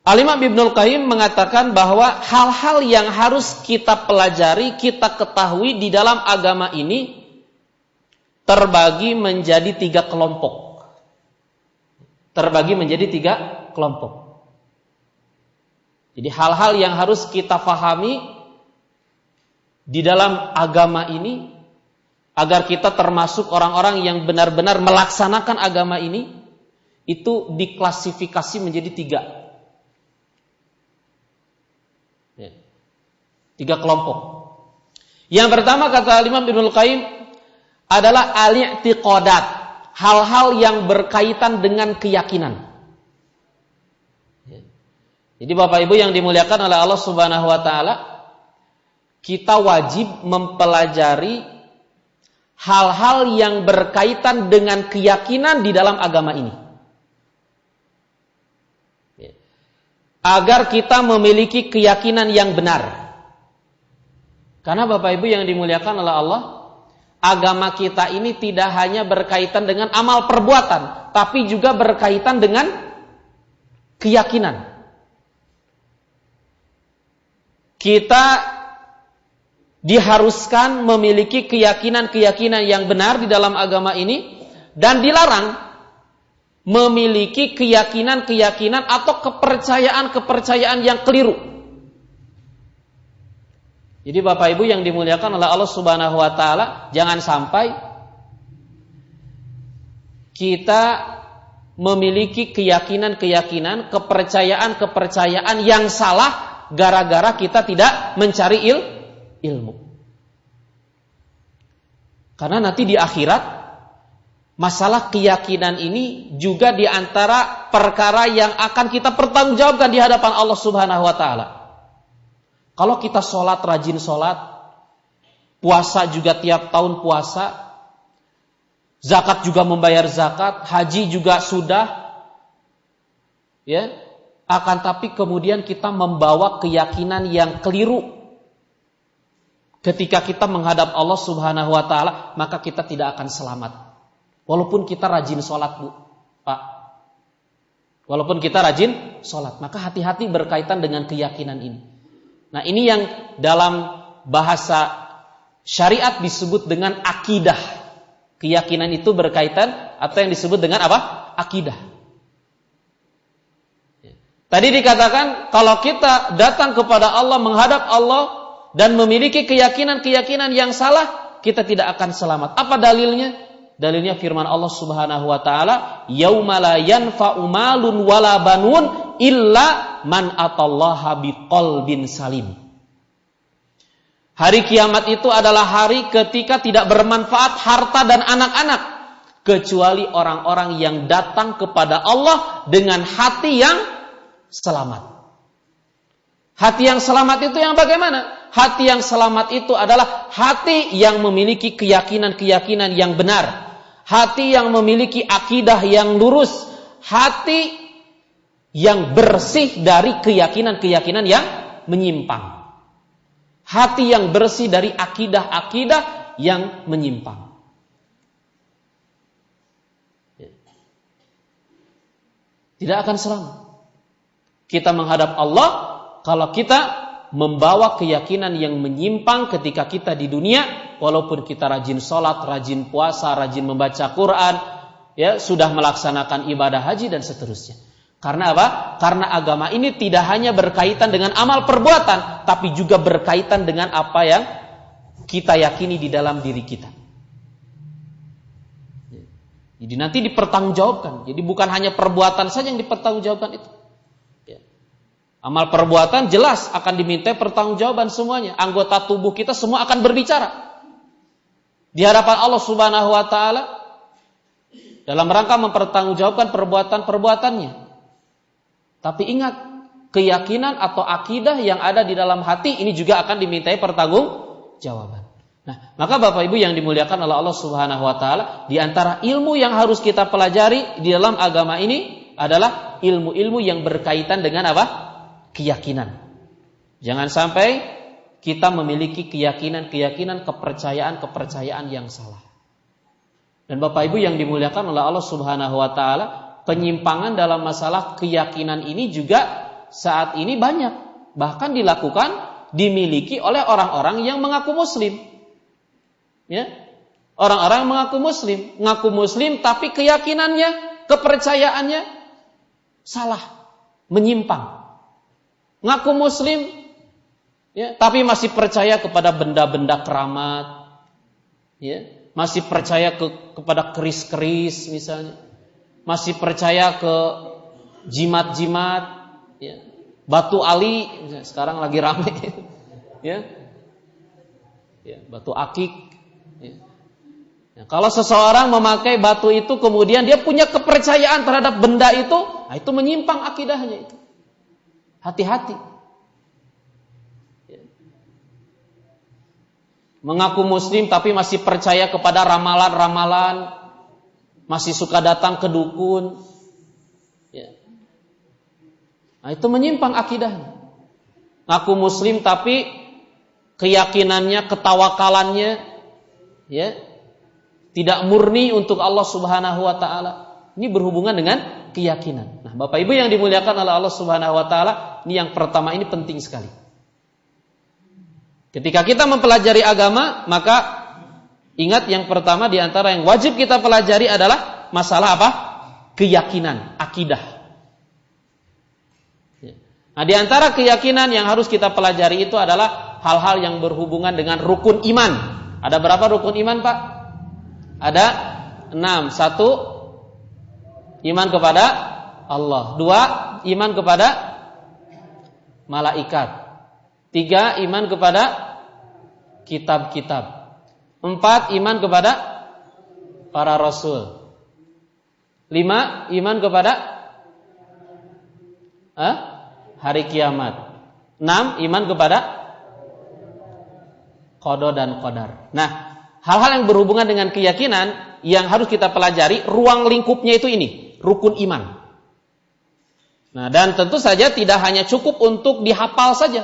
Al-Imam Ibnul Qayyim mengatakan bahwa hal-hal yang harus kita pelajari, kita ketahui di dalam agama ini terbagi menjadi 3 kelompok. Terbagi menjadi 3 kelompok. Jadi hal-hal yang harus kita fahami di dalam agama ini agar kita termasuk orang-orang yang benar-benar melaksanakan agama ini, itu diklasifikasi menjadi 3 kelompok. Yang pertama kata Imam Ibnul Qayyim adalah al-i'tiqadat, hal-hal yang berkaitan dengan keyakinan. Jadi Bapak Ibu yang dimuliakan oleh Allah Subhanahu wa taala, kita wajib mempelajari hal-hal yang berkaitan dengan keyakinan di dalam agama ini. Agar kita memiliki keyakinan yang benar. Karena Bapak Ibu yang dimuliakan oleh Allah, agama kita ini tidak hanya berkaitan dengan amal perbuatan, tapi juga berkaitan dengan keyakinan. Kita diharuskan memiliki keyakinan-keyakinan yang benar di dalam agama ini, dan dilarang memiliki keyakinan-keyakinan atau kepercayaan-kepercayaan yang keliru. Jadi Bapak Ibu yang dimuliakan oleh Allah Subhanahu wa taala, jangan sampai kita memiliki keyakinan-keyakinan, kepercayaan-kepercayaan yang salah gara-gara kita tidak mencari ilmu. Karena nanti di akhirat masalah keyakinan ini juga di antara perkara yang akan kita pertanggungjawabkan di hadapan Allah Subhanahu wa taala. Kalau kita sholat, rajin sholat, puasa juga tiap tahun puasa, zakat juga membayar zakat, haji juga sudah, ya, akan tapi kemudian kita membawa keyakinan yang keliru. Ketika kita menghadap Allah Subhanahu wa taala, maka kita tidak akan selamat. Walaupun kita rajin sholat, Bu, Pak. Walaupun kita rajin sholat, maka hati-hati berkaitan dengan keyakinan ini. Nah, ini yang dalam bahasa syariat disebut dengan akidah. Keyakinan itu berkaitan atau yang disebut dengan apa? Akidah. Tadi dikatakan kalau kita datang kepada Allah, menghadap Allah dan memiliki keyakinan-keyakinan yang salah, kita tidak akan selamat. Apa dalilnya? Dalilnya firman Allah Subhanahu wa taala, "Yauma la yanfa'u malun wala banun illa man atallaha biqalbin salim." Hari kiamat itu adalah hari ketika tidak bermanfaat harta dan anak-anak kecuali orang-orang yang datang kepada Allah dengan hati yang selamat. Hati yang selamat itu yang bagaimana? Hati yang selamat itu adalah hati yang memiliki keyakinan-keyakinan yang benar. Hati yang memiliki akidah yang lurus. Hati yang bersih dari keyakinan-keyakinan yang menyimpang. Hati yang bersih dari akidah-akidah yang menyimpang. Tidak akan selamat. Kita menghadap Allah kalau kita membawa keyakinan yang menyimpang ketika kita di dunia, walaupun kita rajin sholat, rajin puasa, rajin membaca Quran, ya, sudah melaksanakan ibadah haji dan seterusnya. Karena apa? Karena agama ini tidak hanya berkaitan dengan amal perbuatan, tapi juga berkaitan dengan apa yang kita yakini di dalam diri kita. Jadi nanti dipertanggungjawabkan. Jadi bukan hanya perbuatan saja yang dipertanggungjawabkan itu. Amal perbuatan jelas akan diminta pertanggungjawaban semuanya. Anggota tubuh kita semua akan berbicara di hadapan Allah Subhanahu wa taala dalam rangka mempertanggungjawabkan perbuatan-perbuatannya. Tapi ingat, keyakinan atau akidah yang ada di dalam hati ini juga akan dimintai pertanggungjawaban. Nah, maka Bapak Ibu yang dimuliakan oleh Allah Subhanahu wa taala, di antara ilmu yang harus kita pelajari di dalam agama ini adalah ilmu-ilmu yang berkaitan dengan apa? Keyakinan. Jangan sampai kita memiliki keyakinan-keyakinan, kepercayaan-kepercayaan yang salah. Dan Bapak Ibu yang dimuliakan oleh Allah Subhanahu wa taala, penyimpangan dalam masalah keyakinan ini juga saat ini banyak, bahkan dilakukan, dimiliki oleh orang-orang yang mengaku muslim. Ya. Orang-orang mengaku muslim tapi keyakinannya, kepercayaannya salah, menyimpang. Ngaku muslim ya, tapi masih percaya kepada benda-benda keramat. Ya. Masih percaya kepada keris-keris misalnya, masih percaya ke jimat-jimat, ya. Batu Ali sekarang lagi rame, ya, batu akik. Ya. Ya, kalau seseorang memakai batu itu kemudian dia punya kepercayaan terhadap benda itu, nah itu menyimpang akidahnya itu. Hati-hati. Mengaku muslim tapi masih percaya kepada ramalan-ramalan, masih suka datang ke dukun. Ya. Nah, itu menyimpang akidahnya. Ngaku muslim tapi keyakinannya, ketawakalannya ya, tidak murni untuk Allah Subhanahu wa taala. Ini berhubungan dengan keyakinan. Nah, Bapak Ibu yang dimuliakan oleh Allah Subhanahu wa taala, ini yang pertama ini penting sekali. Ketika kita mempelajari agama, maka ingat yang pertama di antara yang wajib kita pelajari adalah masalah apa? Keyakinan, akidah. Nah, di antara keyakinan yang harus kita pelajari itu adalah hal-hal yang berhubungan dengan rukun iman. Ada berapa rukun iman, Pak? Ada 6. 1, iman kepada Allah. 2, iman kepada malaikat. 3, iman kepada kitab-kitab. 4, iman kepada para rasul. 5, iman kepada hari kiamat. 6, iman kepada qada dan qadar. Nah, hal-hal yang berhubungan dengan keyakinan yang harus kita pelajari, ruang lingkupnya itu ini, rukun iman. Nah, dan tentu saja tidak hanya cukup untuk dihafal saja.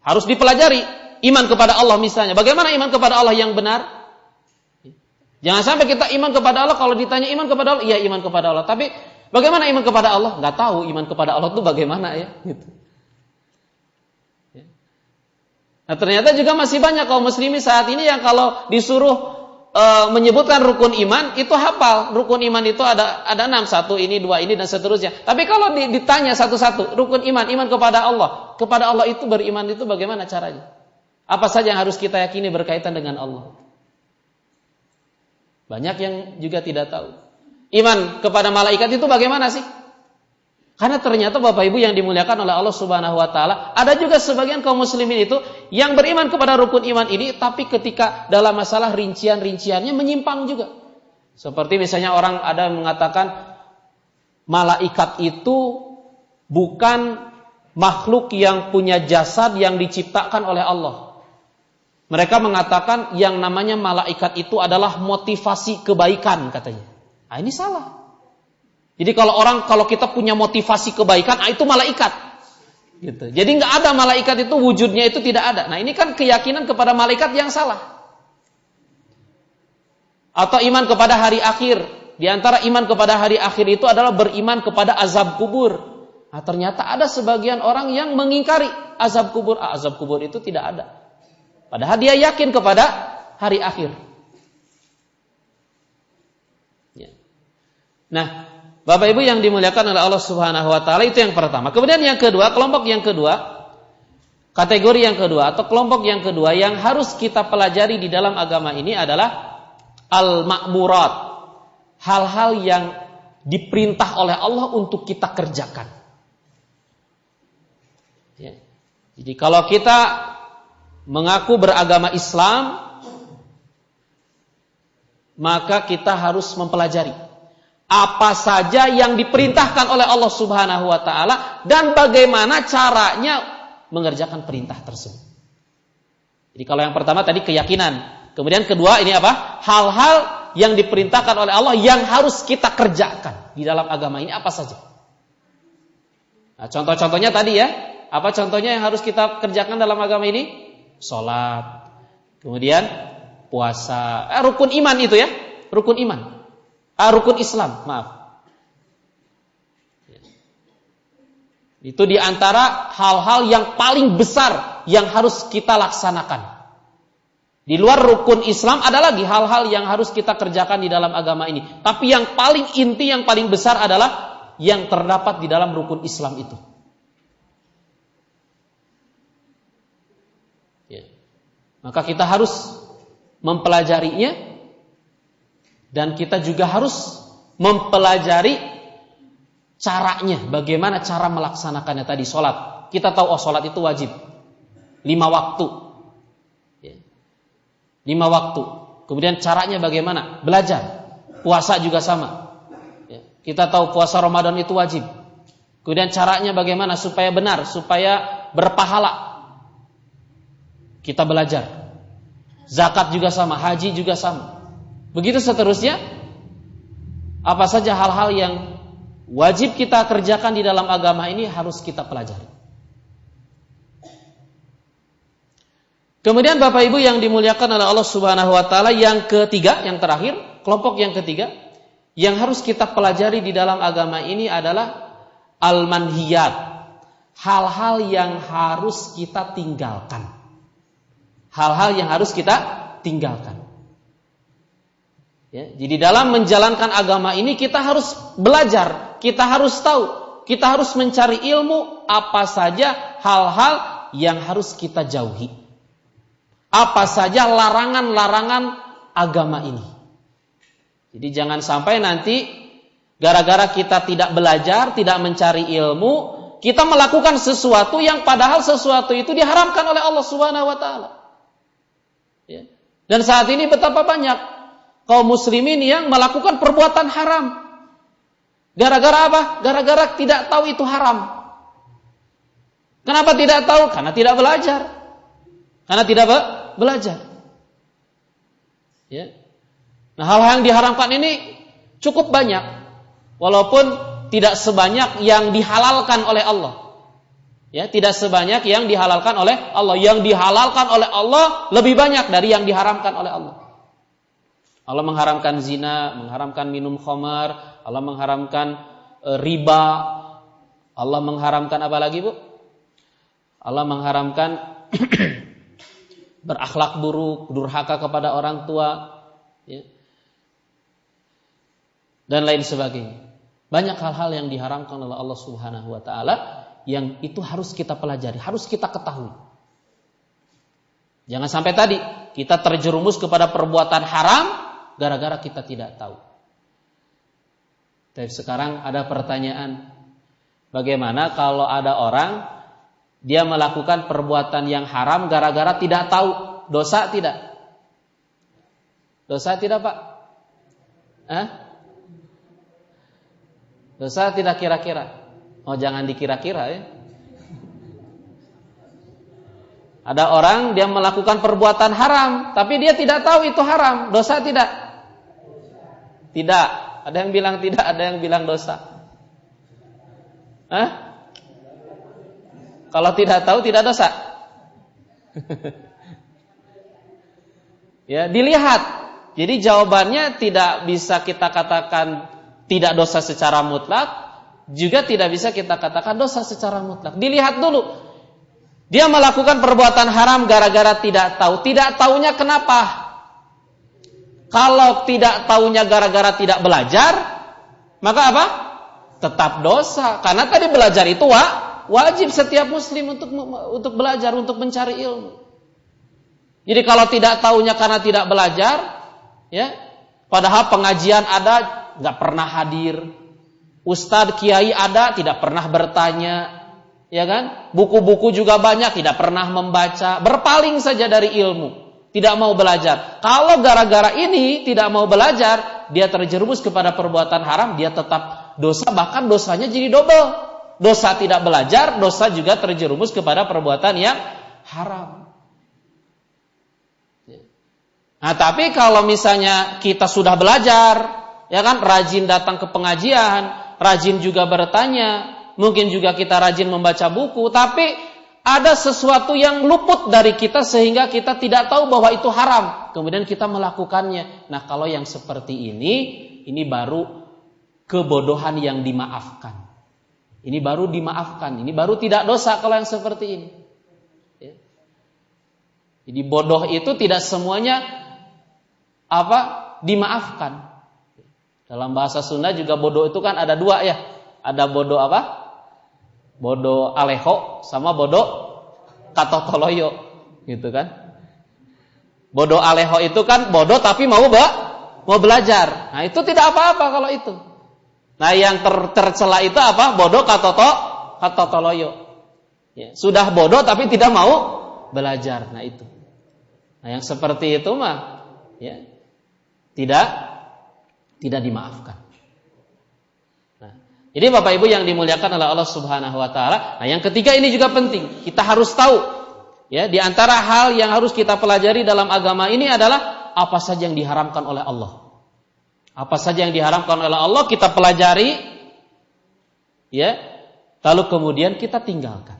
Harus dipelajari. Iman kepada Allah misalnya. Bagaimana iman kepada Allah yang benar? Jangan sampai kita iman kepada Allah, kalau ditanya iman kepada Allah, iya iman kepada Allah. Tapi bagaimana iman kepada Allah? Nggak tahu iman kepada Allah itu bagaimana ya. Gitu. Nah, ternyata juga masih banyak kaum muslimin saat ini yang kalau disuruh menyebutkan rukun iman, itu hafal. Rukun iman itu ada 6, 1 ini, 2 ini, dan seterusnya. Tapi kalau ditanya satu-satu, rukun iman kepada Allah. Kepada Allah itu beriman itu bagaimana caranya? Apa saja yang harus kita yakini berkaitan dengan Allah? Banyak yang juga tidak tahu. Iman kepada malaikat itu bagaimana sih? Karena ternyata Bapak Ibu yang dimuliakan oleh Allah Subhanahu wa taala, ada juga sebagian kaum muslimin itu yang beriman kepada rukun iman ini, tapi ketika dalam masalah rincian-rinciannya menyimpang juga. Seperti misalnya orang ada yang mengatakan malaikat itu bukan makhluk yang punya jasad yang diciptakan oleh Allah. Mereka mengatakan yang namanya malaikat itu adalah motivasi kebaikan katanya. Nah, ini salah. Jadi kalau kita punya motivasi kebaikan, itu malaikat. Gitu. Jadi nggak ada malaikat itu, wujudnya itu tidak ada. Nah, ini kan keyakinan kepada malaikat yang salah. Atau iman kepada hari akhir. Di antara iman kepada hari akhir itu adalah beriman kepada azab kubur. Nah, ternyata ada sebagian orang yang mengingkari azab kubur. Azab kubur itu tidak ada. Padahal dia yakin kepada hari akhir. Ya. Nah, Bapak Ibu yang dimuliakan oleh Allah Subhanahu wa taala, itu yang pertama. Kemudian yang kedua, kelompok yang kedua, kategori yang kedua atau kelompok yang kedua yang harus kita pelajari di dalam agama ini adalah al-ma'murat. Hal-hal yang diperintah oleh Allah untuk kita kerjakan. Ya. Jadi kalau kita mengaku beragama Islam, maka kita harus mempelajari apa saja yang diperintahkan oleh Allah Subhanahu wa taala dan bagaimana caranya mengerjakan perintah tersebut. Jadi kalau yang pertama tadi keyakinan, kemudian kedua ini apa? Hal-hal yang diperintahkan oleh Allah yang harus kita kerjakan di dalam agama ini apa saja. Nah, contoh-contohnya tadi ya. Apa contohnya yang harus kita kerjakan dalam agama ini? Salat. Kemudian puasa, rukun iman itu ya, rukun iman, rukun Islam, maaf. Itu diantara hal-hal yang paling besar yang harus kita laksanakan. Di luar rukun Islam ada lagi hal-hal yang harus kita kerjakan di dalam agama ini. Tapi yang paling inti, yang paling besar adalah yang terdapat di dalam rukun Islam itu. Ya. Maka kita harus mempelajarinya, dan kita juga harus mempelajari caranya, bagaimana cara melaksanakannya tadi. Sholat, kita tahu sholat itu wajib 5 waktu. 5 waktu. Kemudian caranya bagaimana? Belajar. Puasa juga sama. Kita tahu puasa Ramadan itu wajib. Kemudian caranya bagaimana supaya benar, supaya berpahala. Kita belajar. Zakat juga sama, haji juga sama. Begitu seterusnya. Apa saja hal-hal yang wajib kita kerjakan di dalam agama ini harus kita pelajari. Kemudian Bapak Ibu yang dimuliakan oleh Allah Subhanahu wa taala, yang ketiga, yang terakhir, kelompok yang ketiga yang harus kita pelajari di dalam agama ini adalah al-manhiyat. Hal-hal yang harus kita tinggalkan. Hal-hal yang harus kita tinggalkan. Ya, jadi dalam menjalankan agama ini kita harus belajar, kita harus tahu, kita harus mencari ilmu apa saja hal-hal yang harus kita jauhi. Apa saja larangan-larangan agama ini. Jadi jangan sampai nanti gara-gara kita tidak belajar, tidak mencari ilmu, kita melakukan sesuatu yang padahal sesuatu itu diharamkan oleh Allah Subhanahu wa taala. Ya. Dan saat ini betapa banyak kaum muslimin yang melakukan perbuatan haram. Gara-gara apa? Gara-gara tidak tahu itu haram. Kenapa tidak tahu? Karena tidak belajar. Karena tidak belajar. Ya. Nah, hal-hal yang diharamkan ini cukup banyak, walaupun tidak sebanyak yang dihalalkan oleh Allah. Ya, tidak sebanyak yang dihalalkan oleh Allah. Yang dihalalkan oleh Allah lebih banyak dari yang diharamkan oleh Allah. Allah mengharamkan zina, mengharamkan minum khamar, Allah mengharamkan riba, Allah mengharamkan apa lagi, Bu? Allah mengharamkan berakhlak buruk, durhaka kepada orang tua, ya, dan lain sebagainya. Banyak hal-hal yang diharamkan oleh Allah Subhanahu wa taala yang itu harus kita pelajari, harus kita ketahui. Jangan sampai tadi kita terjerumus kepada perbuatan haram gara-gara kita tidak tahu. Tapi sekarang ada pertanyaan, bagaimana kalau ada orang dia melakukan perbuatan yang haram gara-gara tidak tahu? Dosa tidak? Dosa tidak, Pak? Dosa tidak kira-kira? Oh, jangan dikira-kira ya. Ada orang dia melakukan perbuatan haram, tapi dia tidak tahu itu haram. Dosa tidak? Tidak. Ada yang bilang tidak, ada yang bilang dosa. Kalau tidak tahu tidak dosa. Ya, dilihat. Jadi jawabannya tidak bisa kita katakan tidak dosa secara mutlak, juga tidak bisa kita katakan dosa secara mutlak. Dilihat dulu. Dia melakukan perbuatan haram gara-gara tidak tahu. Tidak tahunya kenapa? Kalau tidak tahunya gara-gara tidak belajar, maka apa? Tetap dosa. Karena tadi belajar itu wajib setiap muslim untuk belajar, untuk mencari ilmu. Jadi kalau tidak tahunya karena tidak belajar, ya, padahal pengajian ada, nggak pernah hadir. Ustadz, kiai ada, tidak pernah bertanya, ya kan? Buku-buku juga banyak, tidak pernah membaca, berpaling saja dari ilmu, tidak mau belajar. Kalau gara-gara ini tidak mau belajar, dia terjerumus kepada perbuatan haram, dia tetap dosa, bahkan dosanya jadi double. Dosa tidak belajar, dosa juga terjerumus kepada perbuatan yang haram. Nah, tapi kalau misalnya kita sudah belajar, ya kan, rajin datang ke pengajian, rajin juga bertanya, mungkin juga kita rajin membaca buku, tapi ada sesuatu yang luput dari kita sehingga kita tidak tahu bahwa itu haram, kemudian kita melakukannya. Nah, kalau yang seperti ini baru kebodohan yang dimaafkan. Ini baru dimaafkan, ini baru tidak dosa kalau yang seperti ini. Ya. Jadi bodoh itu tidak semuanya dimaafkan. Dalam bahasa Sunda juga bodoh itu kan ada dua ya. Ada bodoh bodoh aleho sama bodoh katotoloyo, gitu kan? Bodoh aleho itu kan bodoh tapi mau belajar. Nah, itu tidak apa-apa kalau itu. Nah, yang tercela itu bodoh katotoloyo. Ya, sudah bodoh tapi tidak mau belajar. Nah, itu. Nah, yang seperti itu mah ya tidak dimaafkan. Jadi Bapak Ibu yang dimuliakan oleh Allah Subhanahu wa taala, nah yang ketiga ini juga penting. Kita harus tahu ya, di antara hal yang harus kita pelajari dalam agama ini adalah apa saja yang diharamkan oleh Allah. Apa saja yang diharamkan oleh Allah kita pelajari ya, lalu kemudian kita tinggalkan.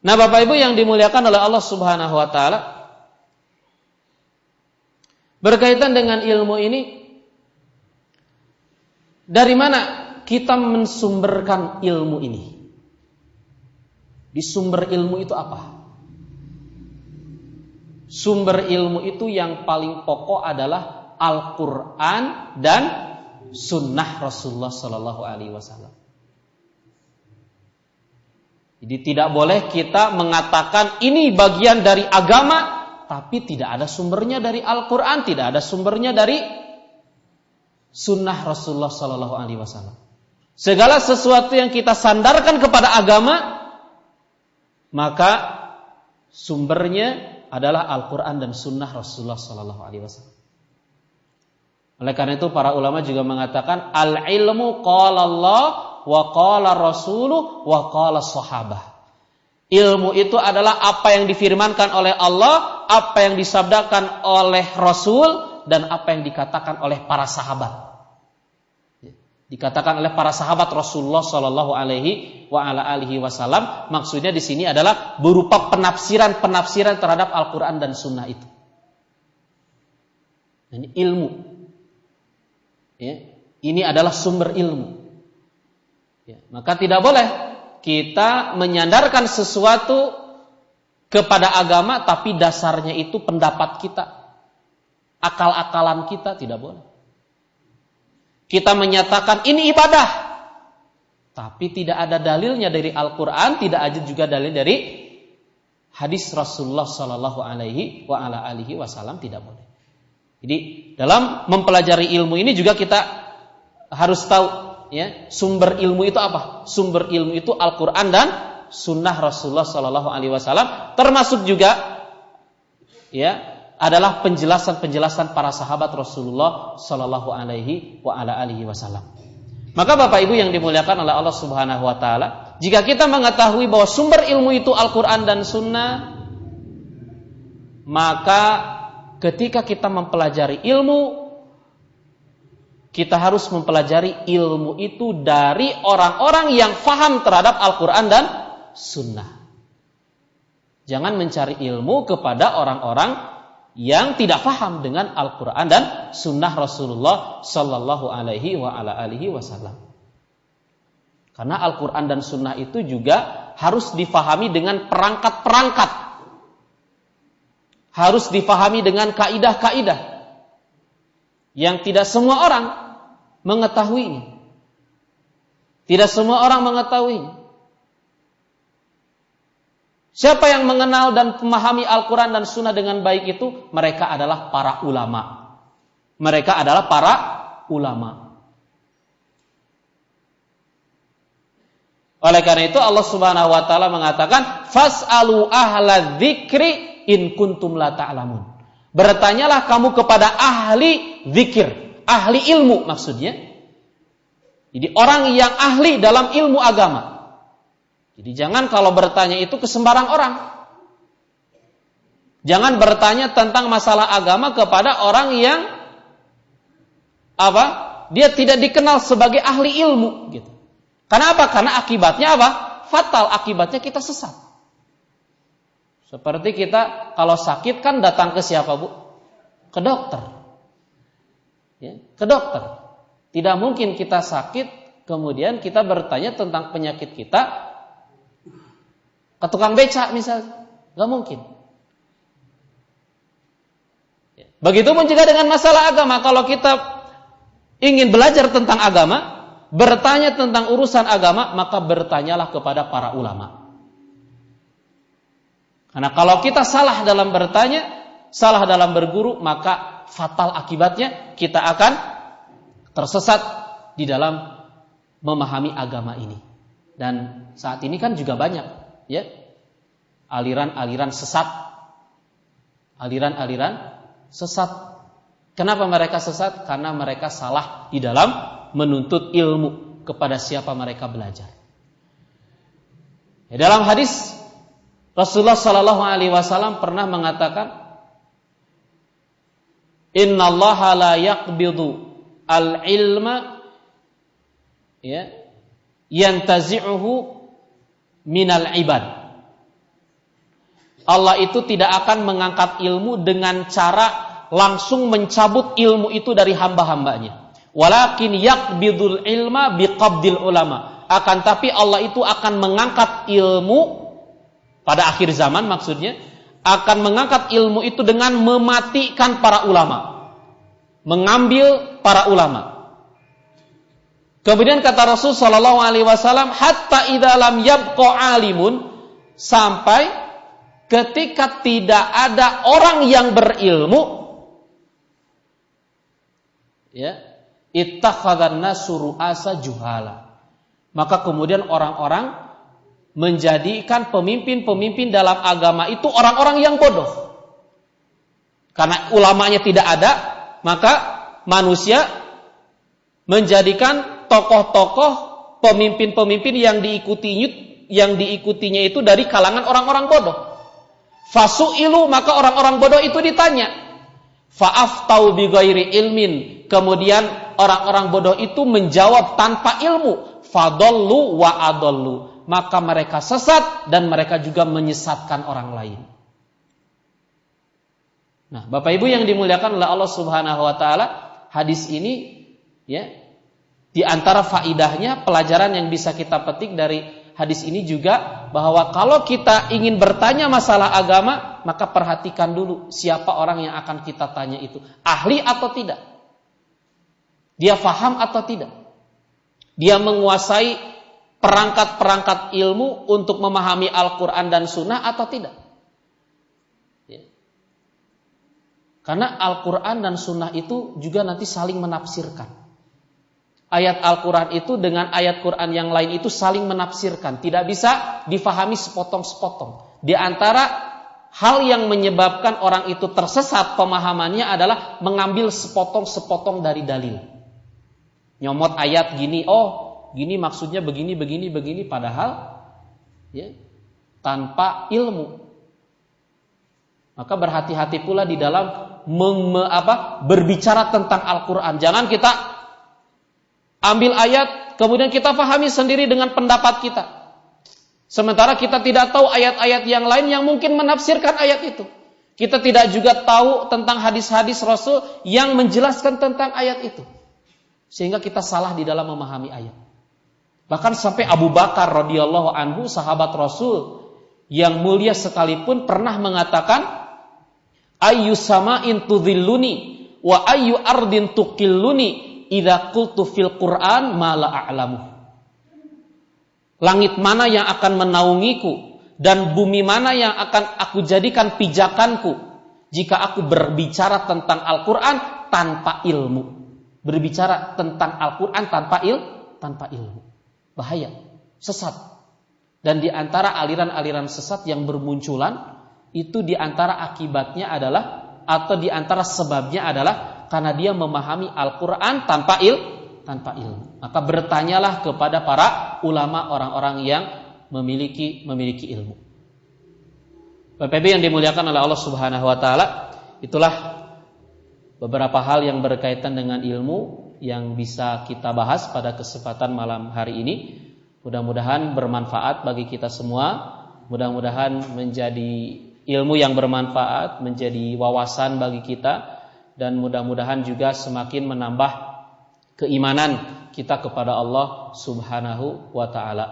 Nah, Bapak Ibu yang dimuliakan oleh Allah Subhanahu wa taala, berkaitan dengan ilmu ini, dari mana kita mensumberkan ilmu ini? Di sumber ilmu itu apa? Sumber ilmu itu yang paling pokok adalah Al-Quran dan Sunnah Rasulullah Sallallahu Alaihi Wasallam. Jadi tidak boleh kita mengatakan ini bagian dari agama, tapi tidak ada sumbernya dari Al-Quran, tidak ada sumbernya dari Sunnah Rasulullah Sallallahu Alaihi Wasallam. Segala sesuatu yang kita sandarkan kepada agama, maka sumbernya adalah Al-Quran dan Sunnah Rasulullah Sallallahu Alaihi Wasallam. Oleh karena itu para ulama juga mengatakan al-ilmu qala Allah wa qala Rasuluh wa qala sahabah. Ilmu itu adalah apa yang difirmankan oleh Allah, apa yang disabdakan oleh Rasul, dan apa yang dikatakan oleh para sahabat. Dikatakan oleh para sahabat Rasulullah Sallallahu Alaihi Wasallam, maksudnya di sini adalah berupa penafsiran terhadap Al-Quran dan Sunnah itu. Ini ilmu. Ya, ini adalah sumber ilmu. Ya, maka tidak boleh kita menyandarkan sesuatu kepada agama, tapi dasarnya itu pendapat kita, akal-akalan kita, tidak boleh. Kita menyatakan ini ibadah, tapi tidak ada dalilnya dari Al-Quran, tidak ada juga dalil dari hadis Rasulullah Sallallahu Alaihi Wasallam, tidak boleh. Jadi dalam mempelajari ilmu ini juga kita harus tahu ya, sumber ilmu itu apa? Sumber ilmu itu Al-Quran dan Sunnah Rasulullah Sallallahu Alaihi Wasallam, termasuk juga ya adalah penjelasan para sahabat Rasulullah Sallallahu Alaihi Wasallam. Maka Bapak Ibu yang dimuliakan oleh Allah Subhanahu Wa Taala, jika kita mengetahui bahwa sumber ilmu itu Al-Quran dan Sunnah, maka ketika kita mempelajari ilmu, kita harus mempelajari ilmu itu dari orang-orang yang faham terhadap Al-Quran dan Sunnah. Jangan mencari ilmu kepada orang-orang yang tidak faham dengan Al-Quran dan Sunnah Rasulullah Sallallahu Alaihi Wasallam. Karena Al-Quran dan Sunnah itu juga harus difahami dengan perangkat-perangkat, harus difahami dengan kaidah-kaidah yang tidak semua orang mengetahuinya. Tidak semua orang mengetahuinya. Siapa yang mengenal dan memahami Al-Quran dan Sunnah dengan baik itu? Mereka adalah para ulama. Mereka adalah para ulama. Oleh karena itu Allah Subhanahu Wa Taala mengatakan, fas'alu ahla dzikri in kuntum la ta'lamun. Bertanyalah kamu kepada ahli zikir, ahli ilmu maksudnya. Jadi orang yang ahli dalam ilmu agama. Jadi jangan kalau bertanya itu ke sembarang orang. Jangan bertanya tentang masalah agama kepada orang yang dia tidak dikenal sebagai ahli ilmu gitu. Karena apa? Karena akibatnya apa? Fatal, akibatnya kita sesat. Seperti kita kalau sakit kan datang ke siapa, Bu? Ke dokter. Ya, ke dokter. Tidak mungkin kita sakit kemudian kita bertanya tentang penyakit kita ke tukang becak misalnya. Gak mungkin. Begitupun juga dengan masalah agama. Kalau kita ingin belajar tentang agama, bertanya tentang urusan agama, maka bertanyalah kepada para ulama. Karena kalau kita salah dalam bertanya, salah dalam berguru, maka fatal akibatnya kita akan tersesat di dalam memahami agama ini. Dan saat ini kan juga banyak, ya, aliran-aliran sesat. Aliran-aliran sesat. Kenapa mereka sesat? Karena mereka salah di dalam menuntut ilmu kepada siapa mereka belajar. Dalam hadis Rasulullah Shallallahu Alaihi Wasallam pernah mengatakan, Inna Allah la yaqbidu al ilma, ya, yantazi'uhu minal ibad. Allah itu tidak akan mengangkat ilmu dengan cara langsung mencabut ilmu itu dari hamba-hambanya. Walakin yaqbidul ilma biqabdil ulama. Akan tapi Allah itu akan mengangkat ilmu pada akhir zaman, maksudnya akan mengangkat ilmu itu dengan mematikan para ulama, mengambil para ulama. Kemudian kata Rasul sallallahu alaihi wasallam, hatta idza lam yabqa alimun, sampai ketika tidak ada orang yang berilmu, ya, ittakhadhan nasu ru'asa juhala. Maka kemudian orang-orang menjadikan pemimpin-pemimpin dalam agama itu orang-orang yang bodoh. Karena ulamanya tidak ada, maka manusia menjadikan tokoh-tokoh, pemimpin-pemimpin yang diikutinya itu dari kalangan orang-orang bodoh. Fasu'ilu, maka orang-orang bodoh itu ditanya. Fa'aftau bighairi ilmin, kemudian orang-orang bodoh itu menjawab tanpa ilmu. Fadallu wa adallu, maka mereka sesat dan mereka juga menyesatkan orang lain. Nah, Bapak Ibu yang dimuliakan oleh Allah Subhanahu wa taala, hadis ini, ya, di antara faidahnya, pelajaran yang bisa kita petik dari hadis ini juga bahwa kalau kita ingin bertanya masalah agama, maka perhatikan dulu siapa orang yang akan kita tanya itu, ahli atau tidak, dia faham atau tidak, dia menguasai perangkat-perangkat ilmu untuk memahami Al-Quran dan Sunnah atau tidak. Ya. Karena Al-Quran dan Sunnah itu juga nanti saling menafsirkan. Ayat Al-Quran itu dengan ayat Quran yang lain itu saling menafsirkan, tidak bisa difahami sepotong-sepotong. Di antara hal yang menyebabkan orang itu tersesat pemahamannya adalah mengambil sepotong-sepotong dari dalil. Nyomot ayat gini, oh gini maksudnya begini, padahal, ya, tanpa ilmu. Maka berhati-hati pula di dalam berbicara tentang Al-Quran. Jangan kita ambil ayat, kemudian kita pahami sendiri dengan pendapat kita. Sementara kita tidak tahu ayat-ayat yang lain yang mungkin menafsirkan ayat itu. Kita tidak juga tahu tentang hadis-hadis Rasul yang menjelaskan tentang ayat itu. Sehingga kita salah di dalam memahami ayat. Bahkan sampai Abu Bakar radhiyallahu anhu, sahabat Rasul yang mulia sekalipun, pernah mengatakan, ayyu sama'in tudhilluni wa ayyu ardin tuqilluni idza qultu fil Qur'an ma la a'lamu. Langit mana yang akan menaungiku dan bumi mana yang akan aku jadikan pijakanku jika aku berbicara tentang Al-Qur'an tanpa ilmu. Berbicara tentang Al-Qur'an tanpa ilmu. Bahaya, sesat. Dan di antara aliran-aliran sesat yang bermunculan, itu di antara akibatnya adalah, atau di antara sebabnya adalah karena dia memahami Al-Quran tanpa ilmu. Maka bertanyalah kepada para ulama, orang-orang yang memiliki ilmu. Bapak Ibu yang dimuliakan oleh Allah Subhanahu wa taala, itulah beberapa hal yang berkaitan dengan ilmu yang bisa kita bahas pada kesempatan malam hari ini. Mudah-mudahan bermanfaat bagi kita semua. Mudah-mudahan menjadi ilmu yang bermanfaat, menjadi wawasan bagi kita, dan mudah-mudahan juga semakin menambah keimanan kita kepada Allah Subhanahu wa taala.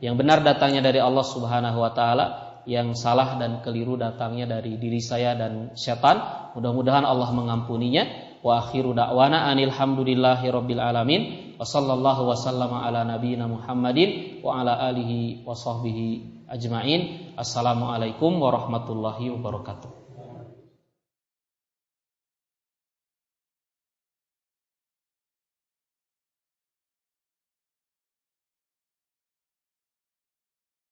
Yang benar datangnya dari Allah Subhanahu wa taala, yang salah dan keliru datangnya dari diri saya dan syaitan. Mudah-mudahan Allah mengampuninya. Wa akhiru da'wana anil hamdulillahi rabbil alamin. Wa sallallahu wa sallama ala nabiyyina Muhammadin wa ala alihi wa sahbihi ajma'in. Assalamualaikum warahmatullahi wabarakatuh.